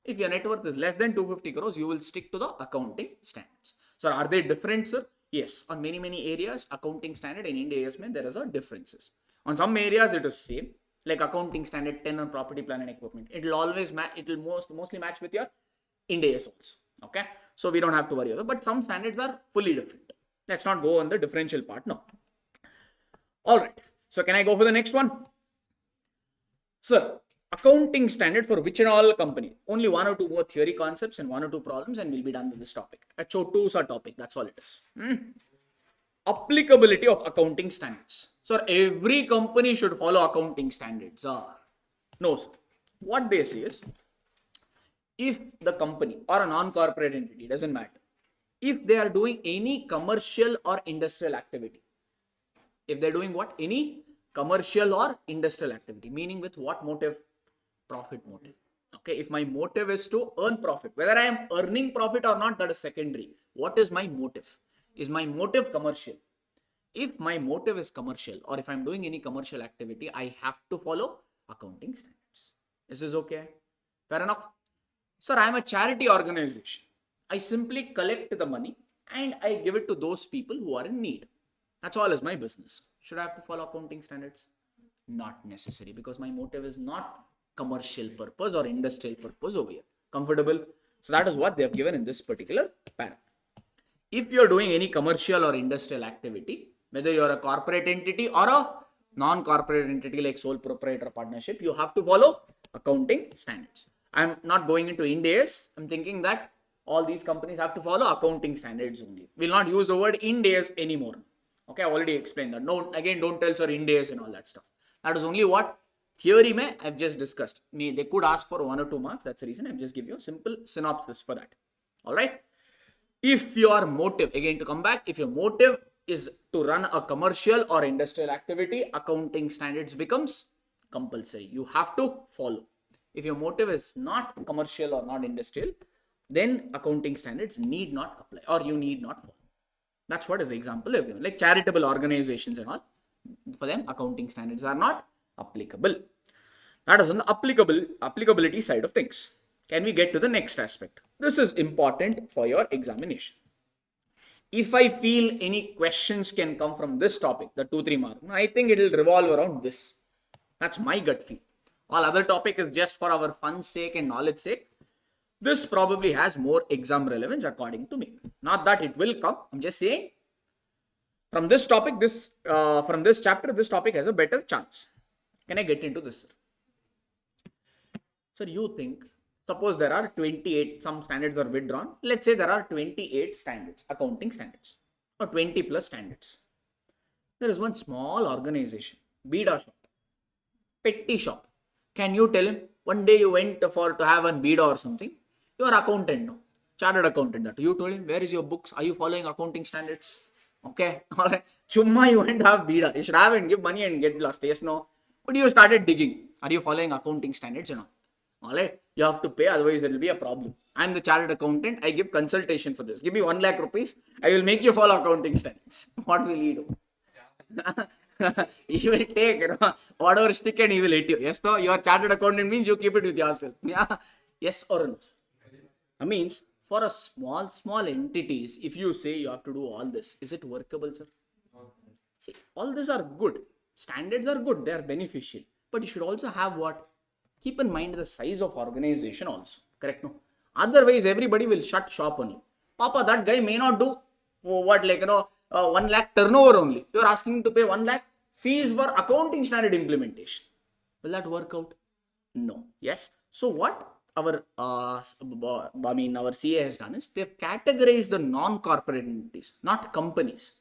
If your net worth is less than 250 crores, you will stick to the accounting standards. So are they different, sir? Yes. On many areas, accounting standard and Ind AS, there is a differences. On some areas, it is same. Like accounting standard 10 on property, plant and equipment. It will always match. It will mostly match with your Ind AS also. Okay. So we don't have to worry about it. But some standards are fully different. Let's not go on the differential part now. All right. So can I go for the next one? Sir, accounting standard for which and all company? Only 1 or 2 more theory concepts and 1 or 2 problems and we'll be done with this topic. A chotusa topic, that's all it is. Applicability of accounting standards. So every company should follow accounting standards. No, sir. What they say is, if the company or a non-corporate entity, doesn't matter, if they are doing any commercial or industrial activity, if they're doing what? Any commercial or industrial activity, meaning with what motive? Profit motive. Okay, if my motive is to earn profit, whether I am earning profit or not, that is secondary. What is my motive? Is my motive commercial? If my motive is commercial, or if I'm doing any commercial activity, I have to follow accounting standards. Is this okay? Fair enough? Sir, I am a charity organization. I simply collect the money and I give it to those people who are in need. That's all is my business. Should I have to follow accounting standards? Not necessary, because my motive is not commercial purpose or industrial purpose over here. Comfortable? So that is what they have given in this particular paragraph. If you're doing any commercial or industrial activity, whether you're a corporate entity or a non-corporate entity like sole proprietor partnership, you have to follow accounting standards. I'm not going into Ind AS. I'm thinking that all these companies have to follow accounting standards only. We'll not use the word Ind AS anymore. Okay, I already explained that. No, again, don't tell sir Ind AS and all that stuff. That is only what theory I've just discussed. They could ask for 1 or 2 marks. That's the reason I've just give you a simple synopsis for that. All right. If your motive, again to come back, if your motive is to run a commercial or industrial activity, accounting standards becomes compulsory. You have to follow. If your motive is not commercial or not industrial, then accounting standards need not apply or you need not follow. That's what is the example they've given. Like charitable organizations and all, for them accounting standards are not applicable. That is on the applicability side of things. Can we get to the next aspect? This is important for your examination. If I feel any questions can come from this topic, the 2-3 mark, I think it will revolve around this. That's my gut feel. All other topic is just for our fun sake and knowledge sake. This probably has more exam relevance according to me. Not that it will come. I'm just saying From this topic, from this chapter, this topic has a better chance. Can I get into this, sir? Sir, you think, suppose there are 28, some standards are withdrawn. Let's say there are 28 standards, accounting standards, or 20 plus standards. There is one small organization, Bida shop, petty shop. Can you tell him, one day you went to have a Bida or something, you are accountant now, chartered accountant that. You told him, where is your books? Are you following accounting standards? Okay, all right. Chumma, you went to have Bida. You should have and give money and get lost. Yes, no. But you started digging. Are you following accounting standards or not? All right, you have to pay, otherwise there will be a problem. I'm the chartered accountant. I give consultation for this. Give me 1 lakh rupees. I will make you follow accounting standards. What will he do? He will take, whatever stick and he will hit you. Yes, no, your chartered accountant means you keep it with yourself. Yeah, yes or no? That means for a small entities, if you say you have to do all this, is it workable, sir? See, all these are good. Standards are good. They are beneficial. But you should also have what? Keep in mind the size of organization also. Correct? No? Otherwise, everybody will shut shop on you. Papa, that guy may not do 1 lakh turnover only. You are asking to pay 1 lakh fees for accounting standard implementation. Will that work out? No. Yes. So what our CA has done is they've categorized the non-corporate entities, not companies,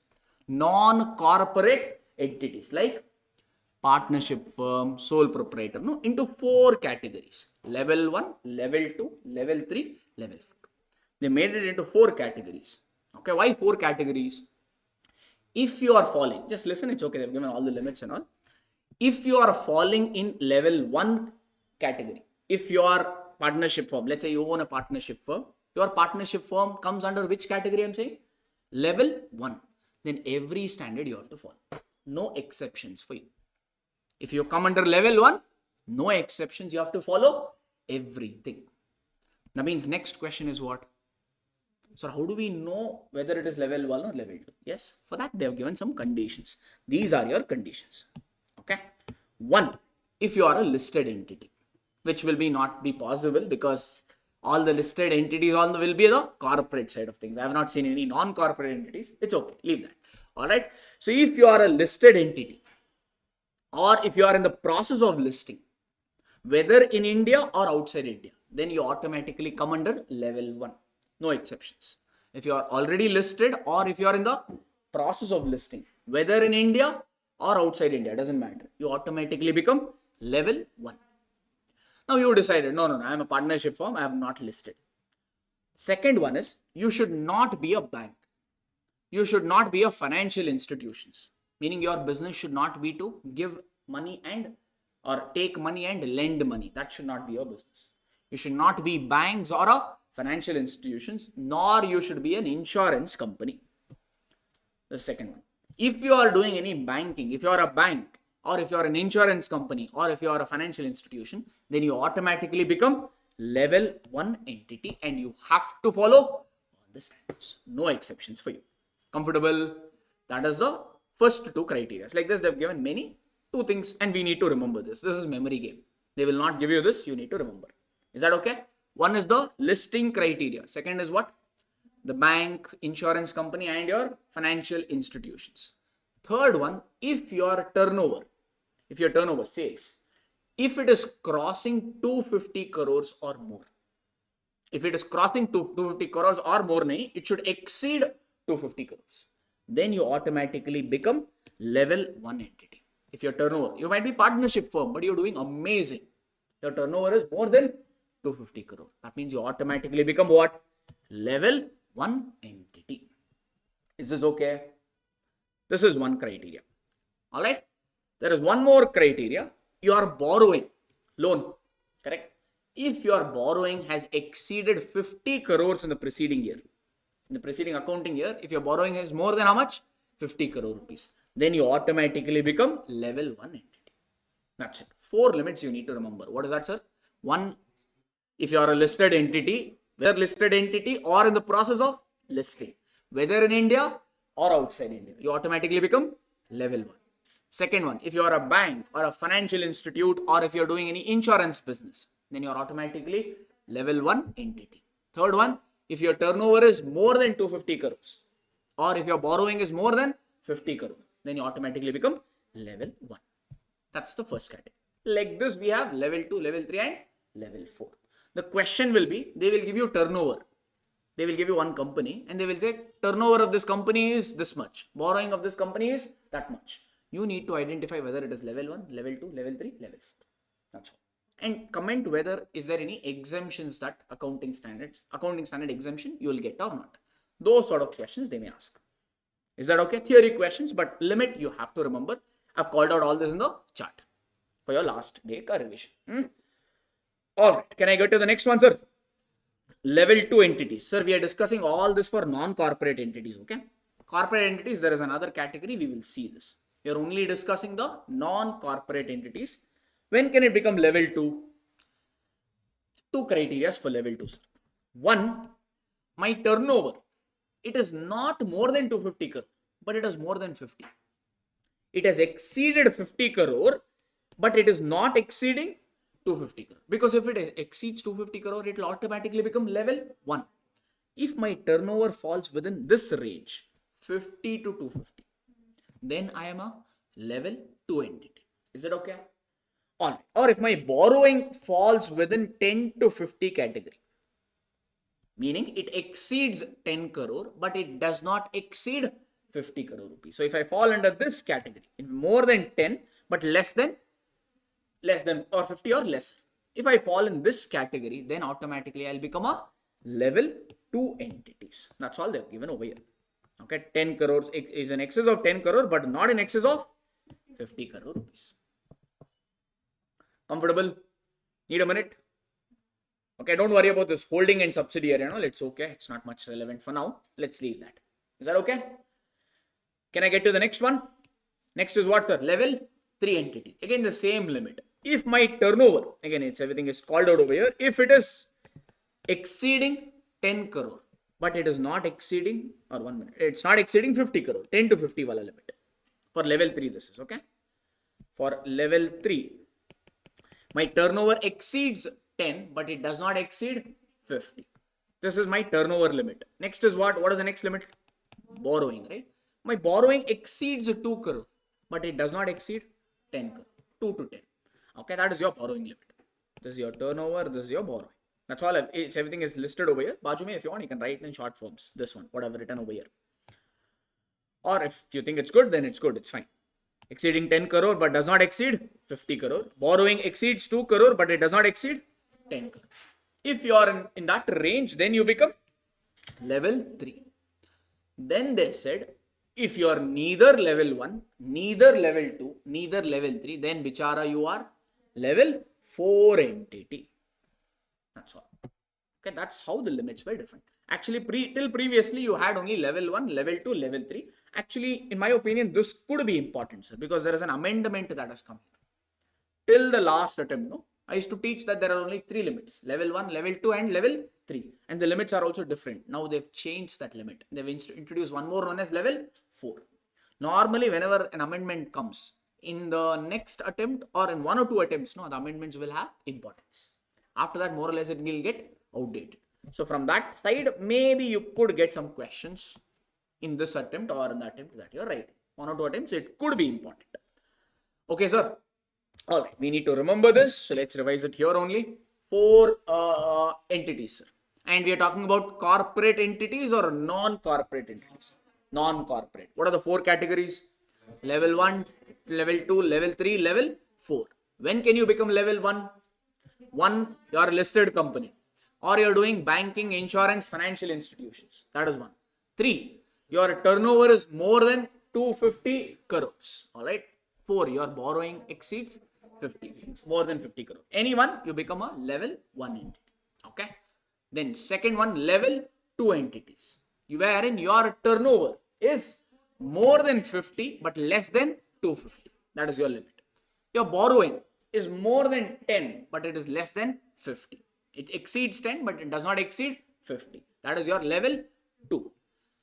non-corporate entities like partnership firm, sole proprietor, into 4 categories: level 1, level 2, level 3, level 4. They made it into 4 categories. Okay, why 4 categories? If you are falling, just listen, it's okay, they've given all the limits and all. If you are falling in level 1 category, if your partnership firm, let's say you own a partnership firm, your partnership firm comes under which category I'm saying? Level 1. Then every standard you have to follow. No exceptions for you. If you come under level 1, no exceptions, you have to follow everything. That means next question is what? So how do we know whether it is level 1 or level 2? Yes, for that they have given some conditions. These are your conditions. Okay. 1, if you are a listed entity, which will not be possible because all the listed entities will be the corporate side of things. I have not seen any non-corporate entities. It's okay. Leave that. All right. So if you are a listed entity, or if you are in the process of listing, whether in India or outside India, then you automatically come under level 1. No exceptions. If you are already listed or if you are in the process of listing, whether in India or outside India, doesn't matter. You automatically become level 1. Now you decided, no, I am a partnership firm, I have not listed. Second one is, you should not be a bank. You should not be a financial institutions. Meaning your business should not be to give money or take money and lend money. That should not be your business. You should not be banks or a financial institutions, nor you should be an insurance company. The second one. If you are doing any banking, if you are a bank, or if you are an insurance company, or if you are a financial institution, then you automatically become level 1 entity and you have to follow all the standards. No exceptions for you. Comfortable? That is the first 2 criteria. Like this, they've given many 2 things and we need to remember this. This is memory game. They will not give you this. You need to remember. Is that okay? One is the listing criteria. Second is what? The bank, insurance company and your financial institutions. Third one, if your turnover sales, if it is crossing 250 crores or more. If it is crossing 250 crores or more, it should exceed 250 crores. Then you automatically become level 1 entity. If your turnover, you might be partnership firm, but you're doing amazing. Your turnover is more than 250 crore. That means you automatically become what? Level 1 entity. Is this okay? This is one criteria. All right. There is one more criteria. You are borrowing loan. Correct? If your borrowing has exceeded 50 crores in the preceding year, in the preceding accounting year, if your borrowing is more than how much? 50 crore rupees. Then you automatically become level 1 entity. That's it. 4 limits you need to remember. What is that, sir? 1, if you are a listed entity, whether listed entity or in the process of listing, whether in India or outside India, you automatically become level 1. Second one, if you are a bank or a financial institute or if you're doing any insurance business, then you're automatically level 1 entity. Third one, if your turnover is more than 250 crores or if your borrowing is more than 50 crore. Then you automatically become level 1. That's the first category. Like this, we have level 2, level 3 and level 4. The question will be, they will give you turnover. They will give you one company and they will say turnover of this company is this much. Borrowing of this company is that much. You need to identify whether it is level 1, level 2, level 3, level 4. That's all. And comment whether is there any exemptions that accounting standard exemption you will get or not. Those sort of questions they may ask. Is that okay? Theory questions, but limit you have to remember. I've called out all this in the chart for your last day revision. All right. Can I go to the next one, sir? Level 2 entities. Sir, we are discussing all this for non-corporate entities, okay? Corporate entities, there is another category. We will see this. We are only discussing the non-corporate entities. When can it become level 2? Two criteria for level 2, sir. One, my turnover. It is not more than 250 crore, but it is more than 50. It has exceeded 50 crore, but it is not exceeding 250 crore. Because if it exceeds 250 crore, it will automatically become level 1. If my turnover falls within this range, 50 to 250, then I am a level 2 entity. Is it okay? Alright. Or if my borrowing falls within 10 to 50 category, meaning it exceeds 10 crore, but it does not exceed 50 crore rupees. So if I fall under this category, in more than 10, but less than or 50 or less. If I fall in this category, then automatically I'll become a level 2 entities. That's all they've given over here. Okay, 10 crores is in excess of 10 crore, but not in excess of 50 crore rupees. Comfortable? Need a minute? Okay, don't worry about this holding and subsidiary and all. It's okay. It's not much relevant for now. Let's leave that. Is that okay? Can I get to the next one? Next is what, sir? Level 3 entity. Again, the same limit. If my turnover, again, everything is called out over here. If it is exceeding 10 crore, but it is not exceeding, or 1 minute, it's not exceeding 50 crore, 10 to 50 wala limit. For level 3, this is okay. For level 3, my turnover exceeds 10, but it does not exceed 50. This is my turnover limit. Next is what? What is the next limit? Borrowing, right? My borrowing exceeds 2 crore, but it does not exceed 10 crore. 2 to 10. Okay, that is your borrowing limit. This is your turnover, this is your borrowing. That's all. Everything is listed over here. Bajume, if you want, you can write in short forms. This one, what I've written over here. Or if you think it's good, then it's good. It's fine. Exceeding 10 crore, but does not exceed 50 crore. Borrowing exceeds 2 crore, but it does not exceed 10 crore. If you are in that range, then you become level 3. Then they said, if you are neither level 1, neither level 2, neither level 3, then bichara you are level 4 entity. That's all. Okay, that's how the limits were different. Actually, till previously, you had only level 1, level 2, level 3. Actually, in my opinion, this could be important, sir, because there is an amendment that has come here. Till the last attempt, no? I used to teach that there are only 3 limits, level 1, level 2 and level 3. And the limits are also different. Now they've changed that limit. They've introduced one more known as level 4. Normally, whenever an amendment comes, in the next attempt or in 1 or 2 attempts, no, the amendments will have importance. After that, more or less, it will get outdated. So from that side, maybe you could get some questions in this attempt or in the attempt that you're writing. 1 or 2 attempts, it could be important. Okay, sir. All right, we need to remember this. So let's revise it here only. 4 entities, sir. And we are talking about corporate entities or non-corporate entities. Non-corporate. What are the 4 categories? Level 1, level 2, level 3, level 4. When can you become level 1? 1, you are a listed company. Or you are doing banking, insurance, financial institutions. That is 1. 3, your turnover is more than 250 crores. Alright. 4, your borrowing exceeds 50, more than 50 crore. Anyone, you become a level 1 entity. Okay. Then second one, level 2 entities. Wherein your turnover is more than 50 but less than 250. That is your limit. Your borrowing is more than 10 but it is less than 50. It exceeds 10 but it does not exceed 50. That is your level 2.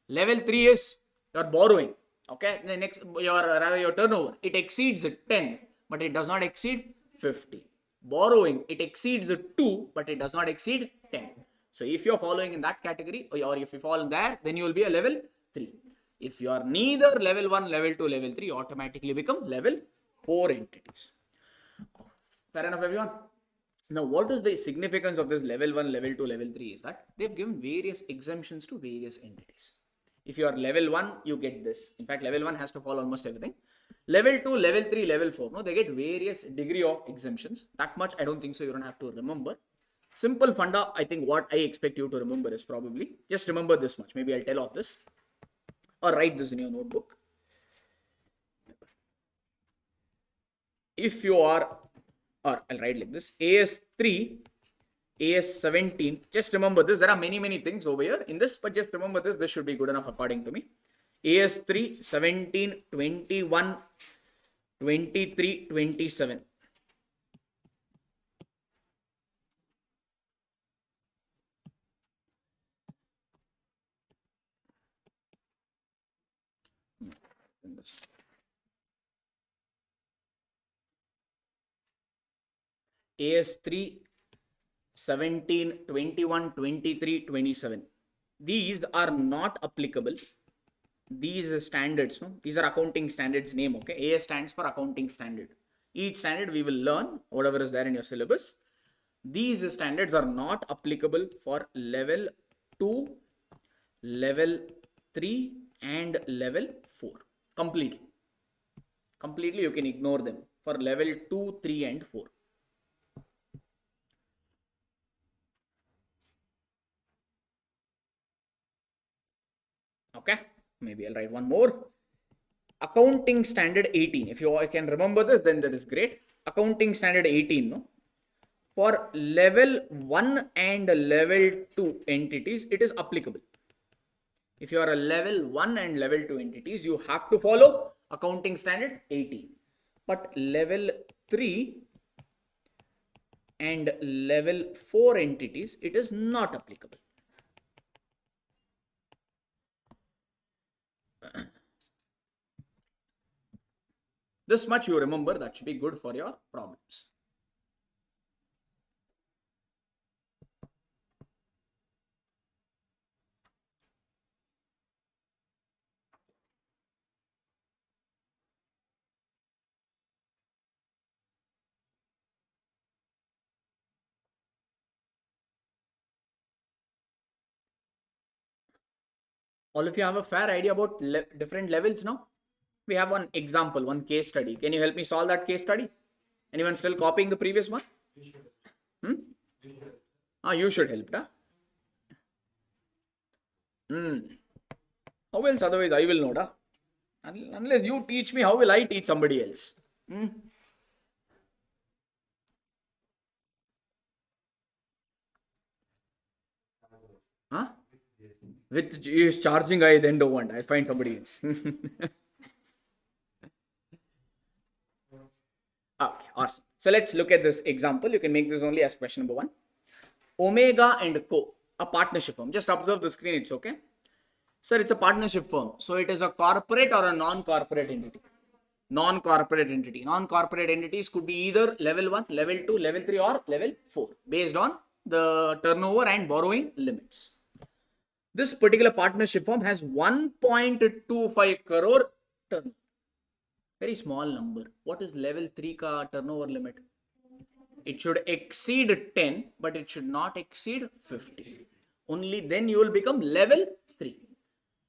Level 3 is your borrowing. Okay, the next, your turnover, it exceeds 10 but it does not exceed 50. Borrowing, it exceeds 2 but it does not exceed 10. So if you're following in that category or if you fall in there, then you will be a level 3. If you are neither level 1, level 2, level 3, you automatically become level 4 entities. Fair enough, everyone? Now, what is the significance of this level 1, level 2, level 3 is that they've given various exemptions to various entities. If you are level 1, you get this. In fact, level 1 has to follow almost everything. Level 2, level 3, level 4, no, they get various degree of exemptions. That much I don't think so, you don't have to remember. Simple funda, I think what I expect you to remember is probably, just remember this much. Maybe I'll tell off this or write this in your notebook. If you are, or I'll write like this, AS3, AS17, just remember this. There are many things over here in this, but just remember this. This should be good enough according to me. AS3, 17, 21, 23, 27. AS3, 17, 21, 23, 27. These are not applicable. These standards, no? These are accounting standards name, okay? AS stands for accounting standard. Each standard we will learn, whatever is there in your syllabus. These standards are not applicable for level 2, level 3 and level 4. Completely you can ignore them for level 2, 3 and 4. Okay, maybe I'll write one more. Accounting standard 18. If you can remember this, then that is great. Accounting standard 18, no? For level 1 and level 2 entities, it is applicable. If you are a level 1 and level 2 entities, you have to follow accounting standard 18. But level 3 and level 4 entities, it is not applicable. This much you remember, that should be good for your problems. All of you have a fair idea about different levels now? We have one example, one case study. Can you help me solve that case study? Anyone still copying the previous one? You should help, huh? How else? Otherwise, I will know, huh? Unless you teach me, how will I teach somebody else? Huh? With is charging, I then don't want. I find somebody else. Okay, awesome. So let's look at this example. You can make this only as question number 1. Omega and Co, a partnership firm. Just observe the screen, it's okay. Sir, it's a partnership firm. So it is a corporate or a non-corporate entity. Non-corporate entity. Non-corporate entities could be either level 1, level 2, level 3 or level 4 based on the turnover and borrowing limits. This particular partnership firm has 1.25 crore turnover. Very small number. What is level 3 ka turnover limit? It should exceed 10, but it should not exceed 50. Only then you will become level 3.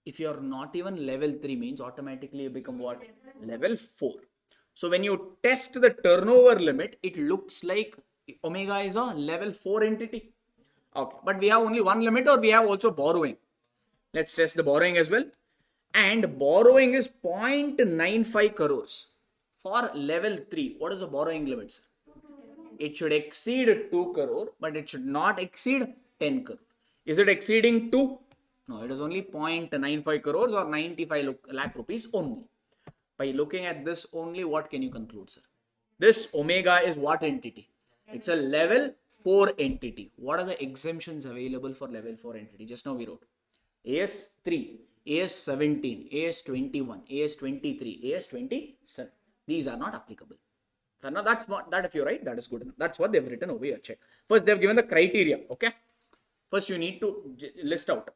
If you are not even level 3 means automatically you become what? Level 4. So when you test the turnover limit, it looks like Omega is a level 4 entity. Okay, but we have only one limit or we have also borrowing. Let's test the borrowing as well. And borrowing is 0.95 crores. For level 3, what is the borrowing limits? It should exceed 2 crore, but it should not exceed 10 crore. Is it exceeding 2? No, it is only 0.95 crores or 95 lakh rupees only. By looking at this only, what can you conclude, sir? This Omega is what entity? It's a level 4 entity. What are the exemptions available for level 4 entity? Just now we wrote AS3, AS17, AS21, AS23, AS27. These are not applicable. Now that's not that. If you're right, that is good enough. That's what they've written over here. Check. First, they've given the criteria. Okay. First, you need to list out.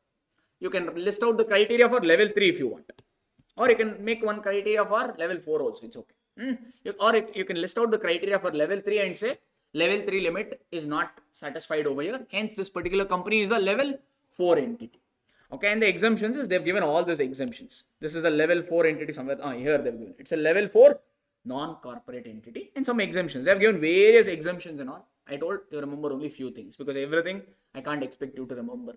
You can list out the criteria for level 3 if you want. Or you can make one criteria for level 4 also, it's okay. Or you can list out the criteria for level 3 and say level 3 limit is not satisfied over here. Hence, this particular company is a level 4 entity. Okay, and the exemptions is they've given all these exemptions. This is a level 4 entity somewhere. Here they've given it's a level 4 non-corporate entity and some exemptions. They have given various exemptions and all. I told you remember only few things because everything I can't expect you to remember.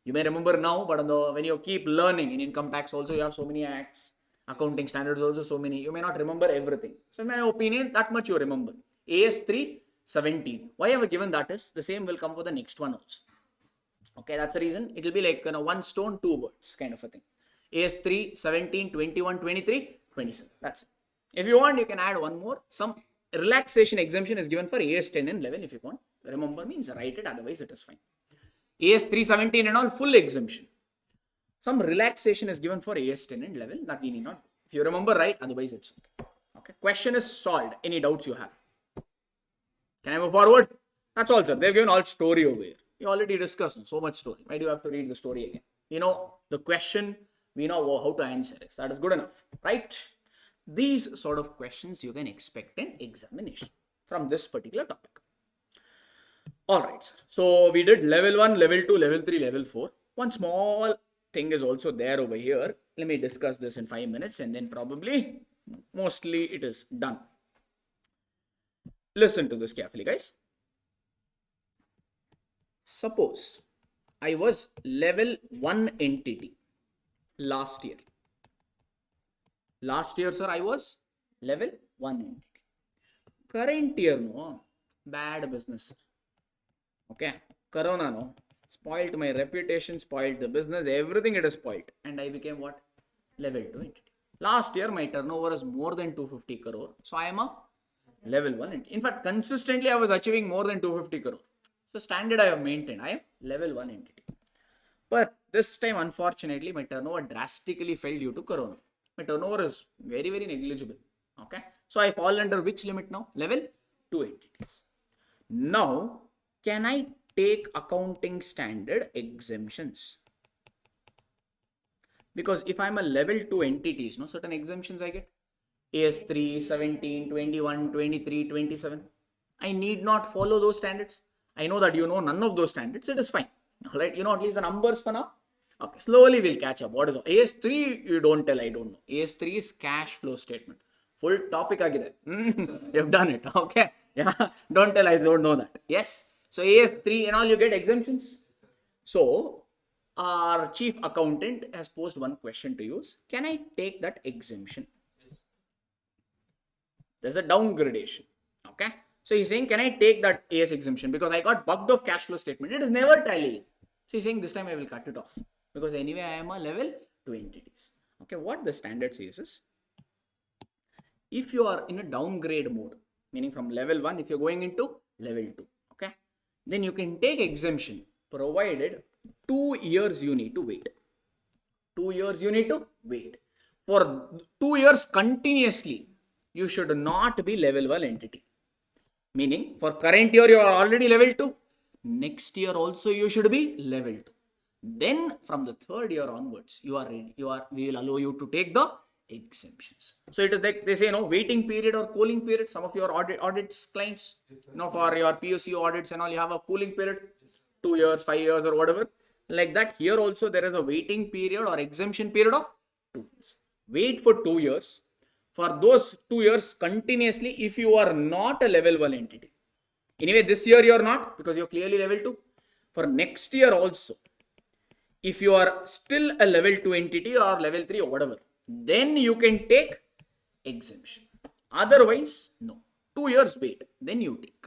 You may remember now, but when you keep learning in income tax also, you have so many acts, accounting standards also so many. You may not remember everything. So in my opinion, that much you remember. AS 317. Why have I given that is the same will come for the next one also. Okay, that's the reason. It will be like one stone, two birds kind of a thing. AS 3, 17, 21, 23, 27. That's it. If you want, you can add one more. Some relaxation exemption is given for AS 10 and 11 if you want. Remember means write it, otherwise it is fine. AS 317 and all full exemption. Some relaxation is given for AS 10 and 11 that we need not. If you remember right, otherwise it's okay. Okay. Question is solved. Any doubts you have? Can I move forward? That's all, sir. They've given all story over here. We already discussed so much story. Why do you have to read the story again? You know the question, we know how to answer it. That is good enough, right? These sort of questions you can expect in examination from this particular topic. Alright, sir. So we did level 1, level 2, level 3, level 4. One small thing is also there over here. Let me discuss this in 5 minutes and then probably mostly it is done. Listen to this carefully, guys. Suppose I was level 1 entity last year. Last year, sir, I was level 1 entity. Current year, no, bad business. Okay, Corona, no, spoiled my reputation, spoiled the business, everything it is spoiled. And I became what? Level 2 entity. Last year, my turnover is more than 250 crore. So I am a level 1 entity. In fact, consistently, I was achieving more than 250 crore. So standard I have maintained. I am level 1 entity. But this time, unfortunately, my turnover drastically fell due to Corona. My turnover is very, very negligible. Okay. So I fall under which limit now? Level 2 entities. Now, can I take accounting standard exemptions? Because if I'm a level 2 entities, no, certain exemptions I get. AS 3, 17, 21, 23, 27. I need not follow those standards. I know that you know none of those standards. It is fine. All right. You know at least the numbers for now. Okay. Slowly we'll catch up. What is AS 3? You don't tell. I don't know. AS 3 is cash flow statement. Full topic agide. You've done it. Okay. Yeah. Don't tell. I don't know that. Yes. So AS 3 and all you get exemptions. So our chief accountant has posed one question to you. Can I take that exemption? There's a downgradation. Okay. So he's saying, can I take that AS exemption? Because I got bugged off cash flow statement. It is never tallying. So he's saying this time I will cut it off. Because anyway, I am a level 2 entities. Okay. What the standard says is, if you are in a downgrade mode, meaning from level 1, if you're going into level 2, okay, then you can take exemption provided 2 years you need to wait. 2 years you need to wait. For 2 years continuously, you should not be level 1 entity. Meaning for current year you are already level 2. Next year also you should be level 2. Then from the third year onwards, we will allow you to take the exemptions. So it is like they say, waiting period or cooling period. Some of your audits clients, for your POC audits and all, you have a cooling period, 2 years, 5 years or whatever. Like that, here also there is a waiting period or exemption period of 2 years. Wait for 2 years. For those 2 years continuously, if you are not a level 1 entity. Anyway, this year you are not because you are clearly level 2. For next year also, if you are still a level 2 entity or level 3 or whatever, then you can take exemption. Otherwise, no. 2 years wait, then you take.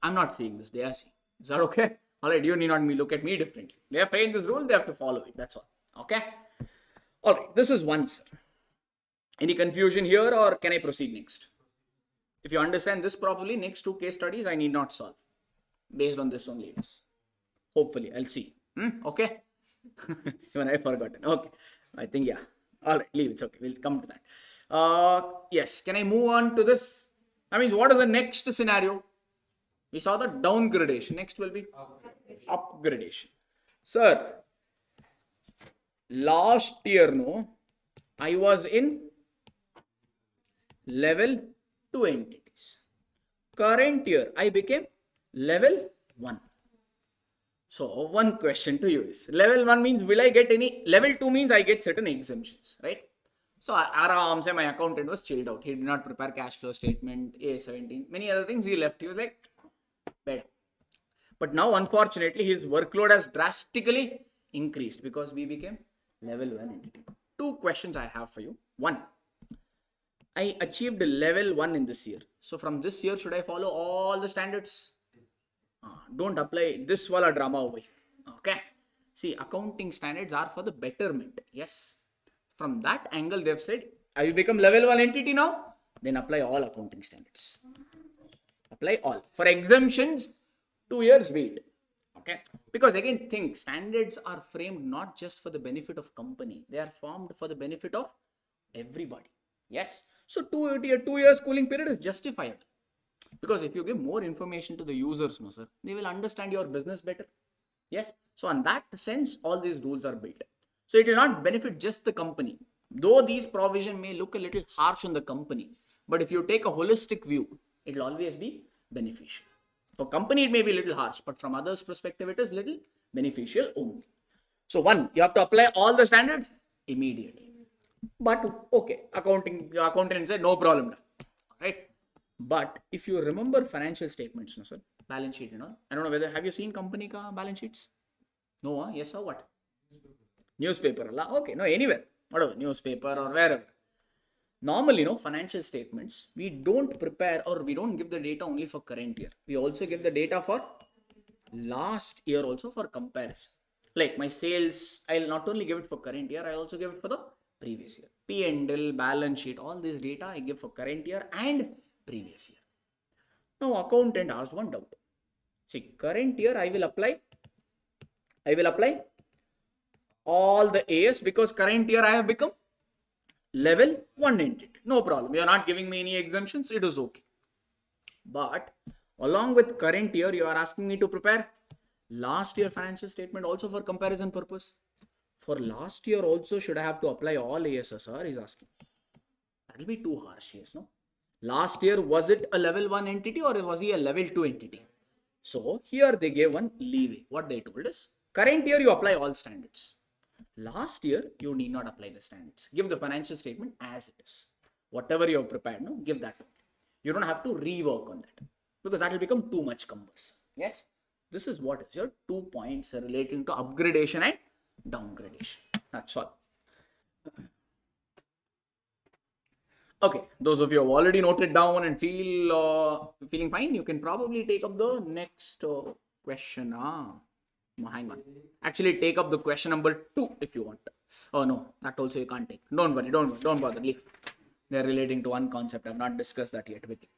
I'm not saying this, they are saying. Is that okay? Alright, you need not look at me differently. They have framed this rule, they have to follow it. That's all. Okay? Alright, this is one, sir. Any confusion here or can I proceed next? If you understand this properly, next 2 case studies I need not solve. Based on this only. Hopefully, I'll see. Okay? Even I forgotten. Okay. I think, yeah. Alright, leave it. It's okay. We'll come to that. Yes. Can I move on to this? That means what is the next scenario? We saw the downgradation. Next will be upgradation. Sir, last year, no, I was in level 2 entities. Current year, I became level 1. So one question to you is, level 1 means will I get any, level 2 means I get certain exemptions, right? So Aram say my accountant was chilled out. He did not prepare cash flow statement, A17, many other things he left. He was like, bad. But now unfortunately his workload has drastically increased because we became level 1 entity. Two questions I have for you. One, I achieved level 1 in this year. So from this year, should I follow all the standards? Don't apply this wala drama away. Okay. See, accounting standards are for the betterment. Yes. From that angle, they've said, you become level 1 entity now, then apply all accounting standards. Apply all. For exemptions, 2 years wait. Okay. Because again, think standards are framed not just for the benefit of company. They are formed for the benefit of everybody. Yes. So 2 years cooling period is justified. Because if you give more information to the users, no sir, they will understand your business better. Yes. So in that sense, all these rules are built. So it will not benefit just the company. Though these provision may look a little harsh on the company, but if you take a holistic view, it will always be beneficial. For company, it may be a little harsh, but from others' perspective, it is little beneficial only. So one, you have to apply all the standards immediately. But okay, accountant said no problem, right? But if you remember financial statements, no sir, balance sheet, I don't know whether have you seen company ka balance sheets? No, huh? Yes or what? Newspaper, okay, no, anywhere, whatever, newspaper or wherever. Normally, financial statements, we don't prepare or we don't give the data only for current year. We also give the data for last year also for comparison. Like my sales, I'll not only give it for current year, I also give it for the previous year. P&L, balance sheet, all this data I give for current year and previous year. Now, accountant asked one doubt. See, current year I will apply all the AS because current year I have become level 1 entity. No problem. You are not giving me any exemptions. It is okay. But along with current year, you are asking me to prepare last year financial statement also for comparison purpose. For last year also, should I have to apply all ASSR? Is asking. That will be too harsh. Yes, no? Last year, was it a level 1 entity or was he a level 2 entity? So here they gave one leeway. What they told us, current year you apply all standards. Last year, you need not apply the standards. Give the financial statement as it is. Whatever you have prepared, no, give that. You don't have to rework on that because that will become too much cumbersome. Yes, this is what is your 2 points relating to upgradation and downgradation. That's all. Okay, those of you who have already noted down and feeling fine, you can probably take up the next question. No, hang on. Actually, take up the question number 2 if you want. Oh no, that also you can't take. Don't worry, don't bother. Leave. They're relating to one concept. I've not discussed that yet with you.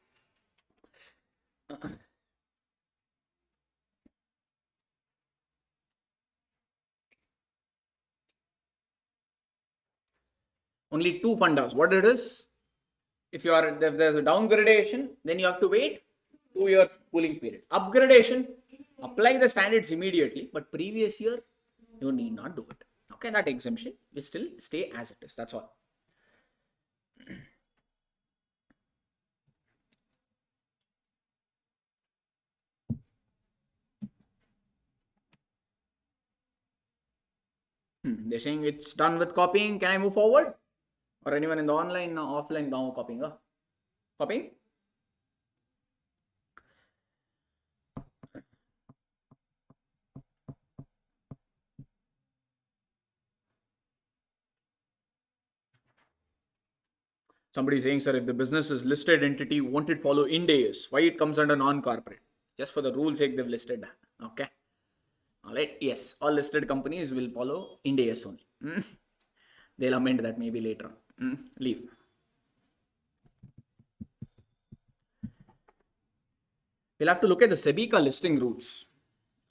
Only 2 fundas. What it is? If there's a downgradation, then you have to wait 2 years cooling period. Upgradation, apply the standards immediately, but previous year you need not do it. Okay, that exemption will still stay as it is. That's all. They're saying it's done with copying. Can I move forward? Or anyone in the online, offline now copying? Copying? Somebody is saying, sir, if the business is listed entity, won't it follow Ind AS? Why it comes under non-corporate? Just for the rules sake, they've listed that. Okay. All right. Yes, all listed companies will follow Ind AS only. They'll amend that maybe later on. Leave. We'll have to look at the SEBI listing rules.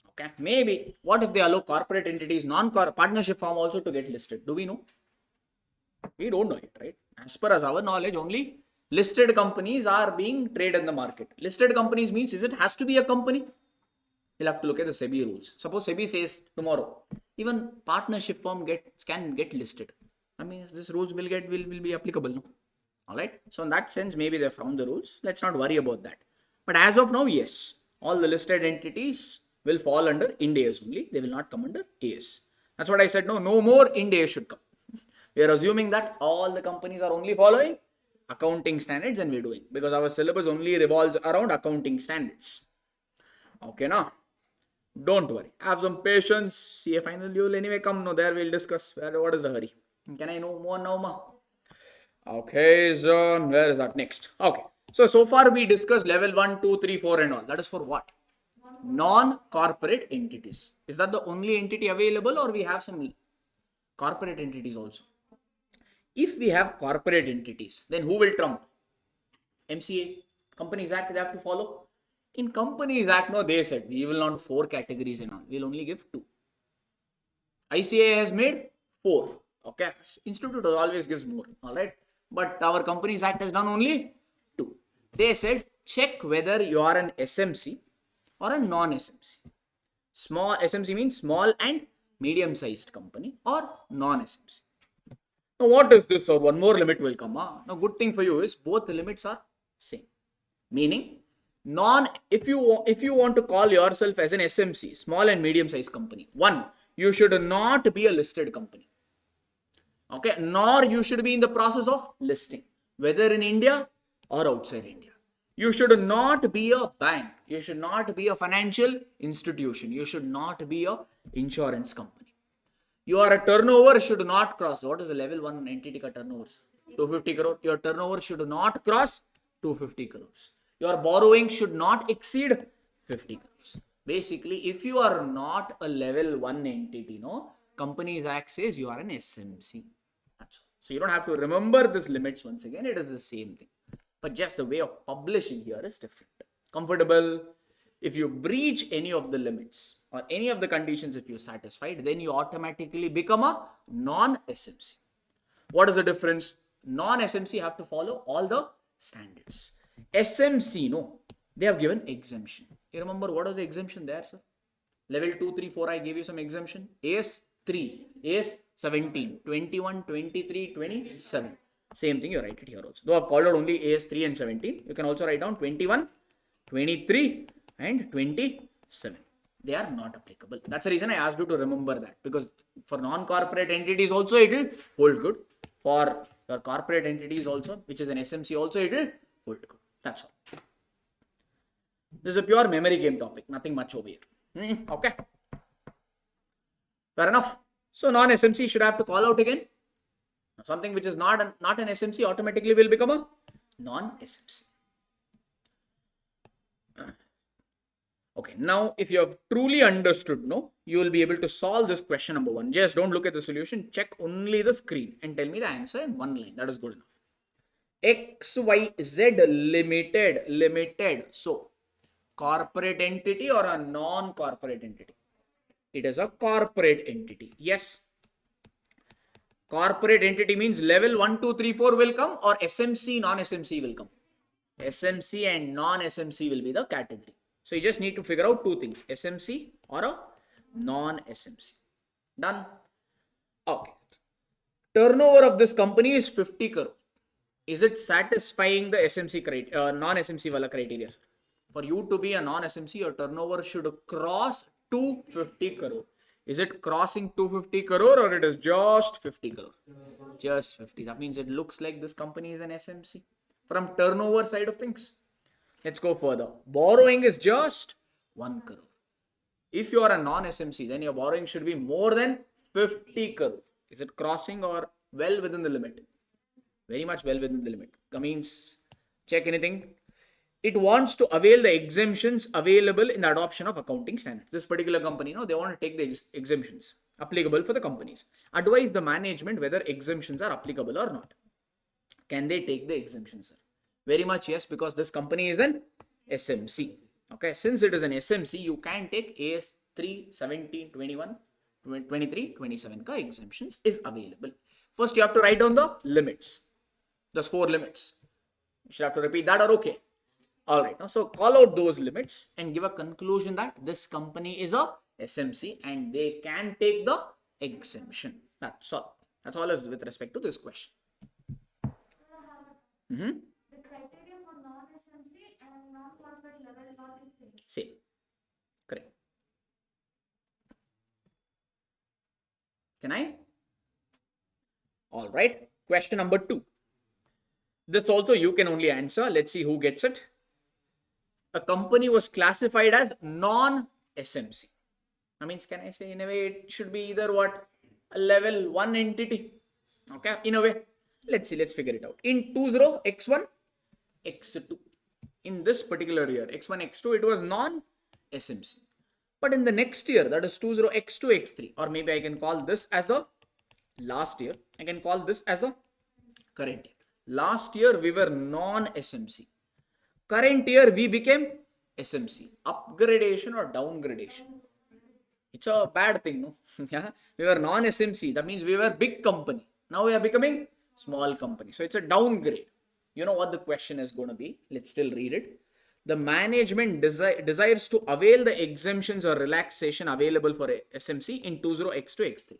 Okay. Maybe what if they allow corporate entities, partnership firm also to get listed? Do we know? We don't know it, right? As per as our knowledge, only listed companies are being traded in the market. Listed companies means it has to be a company? We'll have to look at the SEBI rules. Suppose SEBI says tomorrow, even partnership firm can get listed. I mean, this rules will be applicable, no? All right. So in that sense, maybe they found the rules. Let's not worry about that. But as of now, yes, all the listed entities will fall under Ind AS only. They will not come under AS. That's what I said. No, no more Ind AS should come. We are assuming that all the companies are only following accounting standards, and we're doing, because our syllabus only revolves around accounting standards. Okay, now don't worry. Have some patience. CA final you will anyway come. No, there we'll discuss. What is the hurry? Can I know more now, ma? Okay, so where is that next? Okay, so far we discussed level 1, 2, 3, 4 and all. That is for what? Non-corporate entities. Is that the only entity available, or we have some corporate entities also? If we have corporate entities, then who will trump? MCA, Companies Act, they have to follow. In Companies Act, no, they said we will not 4 categories and all. We'll only give 2. ICAI has made 4. Okay, Institute always gives more. All right, but our Companies Act has done only 2. They said check whether you are an SMC or a non-SMC. Small SMC means small and medium-sized company, or non-SMC. Now, what is this? Or one more limit will come. Now, good thing for you is both the limits are same. Meaning, if you want to call yourself as an SMC, small and medium-sized company, one, you should not be a listed company. Okay, nor you should be in the process of listing, whether in India or outside India. You should not be a bank. You should not be a financial institution. You should not be a insurance company. Your turnover should not cross. What is the level 1 entity ka turnover? 250 crore. Your turnover should not cross 250 crores. Your borrowing should not exceed 50 crores. Basically, if you are not a level 1 entity, no, Companies Act says you are an SMC. So you don't have to remember these limits once again. It is the same thing. But just the way of publishing here is different. Comfortable? If you breach any of the limits or any of the conditions, if you're satisfied, then you automatically become a non-SMC. What is the difference? Non-SMC have to follow all the standards. SMC, no, they have given exemption. You remember what was the exemption there, sir? Level 2, 3, 4, I gave you some exemption. AS 3, AS 17, 21, 23, 27. Same thing, you write it here also. Though I've called out only AS 3 and 17, you can also write down 21, 23 and 27. They are not applicable. That's the reason I asked you to remember that, because for non-corporate entities also it will hold good. For your corporate entities also, which is an SMC also, it will hold good. That's all. This is a pure memory game topic. Nothing much over here. Okay. Fair enough. So non-SMC should have to call out again. Something which is not an SMC automatically will become a non-SMC. Okay, now if you have truly understood, no, you will be able to solve this question number 1. Just don't look at the solution. Check only the screen and tell me the answer in one line. That is good enough. XYZ limited. So, corporate entity or a non-corporate entity? It is a corporate entity. Yes. Corporate entity means level 1, 2, 3, 4 will come, or SMC, non-SMC will come. SMC and non-SMC will be the category. So you just need to figure out 2 things, SMC or a non-SMC. Done. Okay. Turnover of this company is 50 crore. Is it satisfying the SMC criteria, non-SMC wala criteria? For you to be a non-SMC, your turnover should cross 250 crore. Is it crossing 250 crore or it is just 50 crore? Just 50. That means it looks like this company is an SMC from turnover side of things. Let's go further. Borrowing is just 1 crore. If you are a non-SMC, then your borrowing should be more than 50 crore. Is it crossing or well within the limit? Very much well within the limit. That means check anything. It wants to avail the exemptions available in the adoption of accounting standards. This particular company, they want to take the exemptions applicable for the companies. Advise the management whether exemptions are applicable or not. Can they take the exemptions, sir? Very much yes, because this company is an SMC. Okay, since it is an SMC, you can take AS 3, 17, 21, 23, 27 ka exemptions is available. First, you have to write down the limits. There's 4 limits. You should have to repeat that or okay. Alright, so call out those limits and give a conclusion that this company is a SMC and they can take the exemption. That's all. That's all is with respect to this question. Mm-hmm. The criteria for non-SMC and non-corporate level law is same. Same. Correct. Can I? All right. Question number 2. This also you can only answer. Let's see who gets it. A company was classified as non-SMC. I mean, can I say in a way it should be either what? A level 1 entity. Okay, in a way. Let's see, let's figure it out. In 20, X1, X2. In this particular year, X1, X2, it was non-SMC. But in the next year, that is 20, X2, X3, or maybe I can call this as the last year. I can call this as a current year. Last year, we were non-SMC. Current year, we became SMC. Upgradation or downgradation? It's a bad thing, no? Yeah, we were non-SMC. That means we were big company. Now we are becoming small company. So it's a downgrade. You know what the question is going to be? Let's still read it. The management desires to avail the exemptions or relaxation available for SMC in 20X2, X3.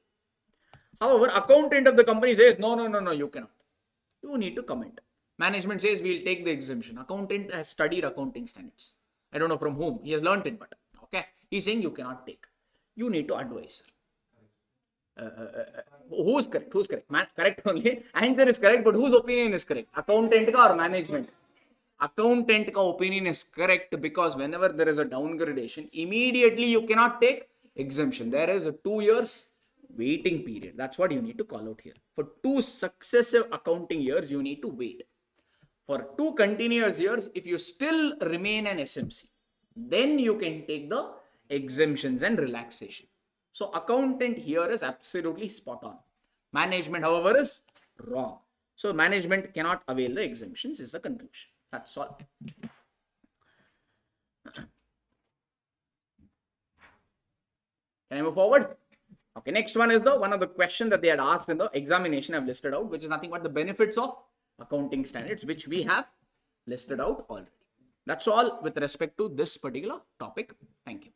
However, accountant of the company says, no, you cannot. You need to comment. Management says, we'll take the exemption. Accountant has studied accounting standards. I don't know from whom. He has learned it, but okay. He's saying you cannot take. You need to advise. Who's correct? Who's correct? Correct only. Answer is correct, but whose opinion is correct? Accountant ka or management? Accountant ka opinion is correct because whenever there is a downgradation, immediately you cannot take exemption. There is a 2 years waiting period. That's what you need to call out here. For 2 successive accounting years, you need to wait. For 2 continuous years, if you still remain an SMC, then you can take the exemptions and relaxation. So accountant here is absolutely spot on. Management, however, is wrong. So management cannot avail the exemptions is the conclusion. That's all. Can I move forward? Okay, next one is one of the questions that they had asked in the examination I've listed out, which is nothing but the benefits of accounting standards, which we have listed out already. That's all with respect to this particular topic. Thank you.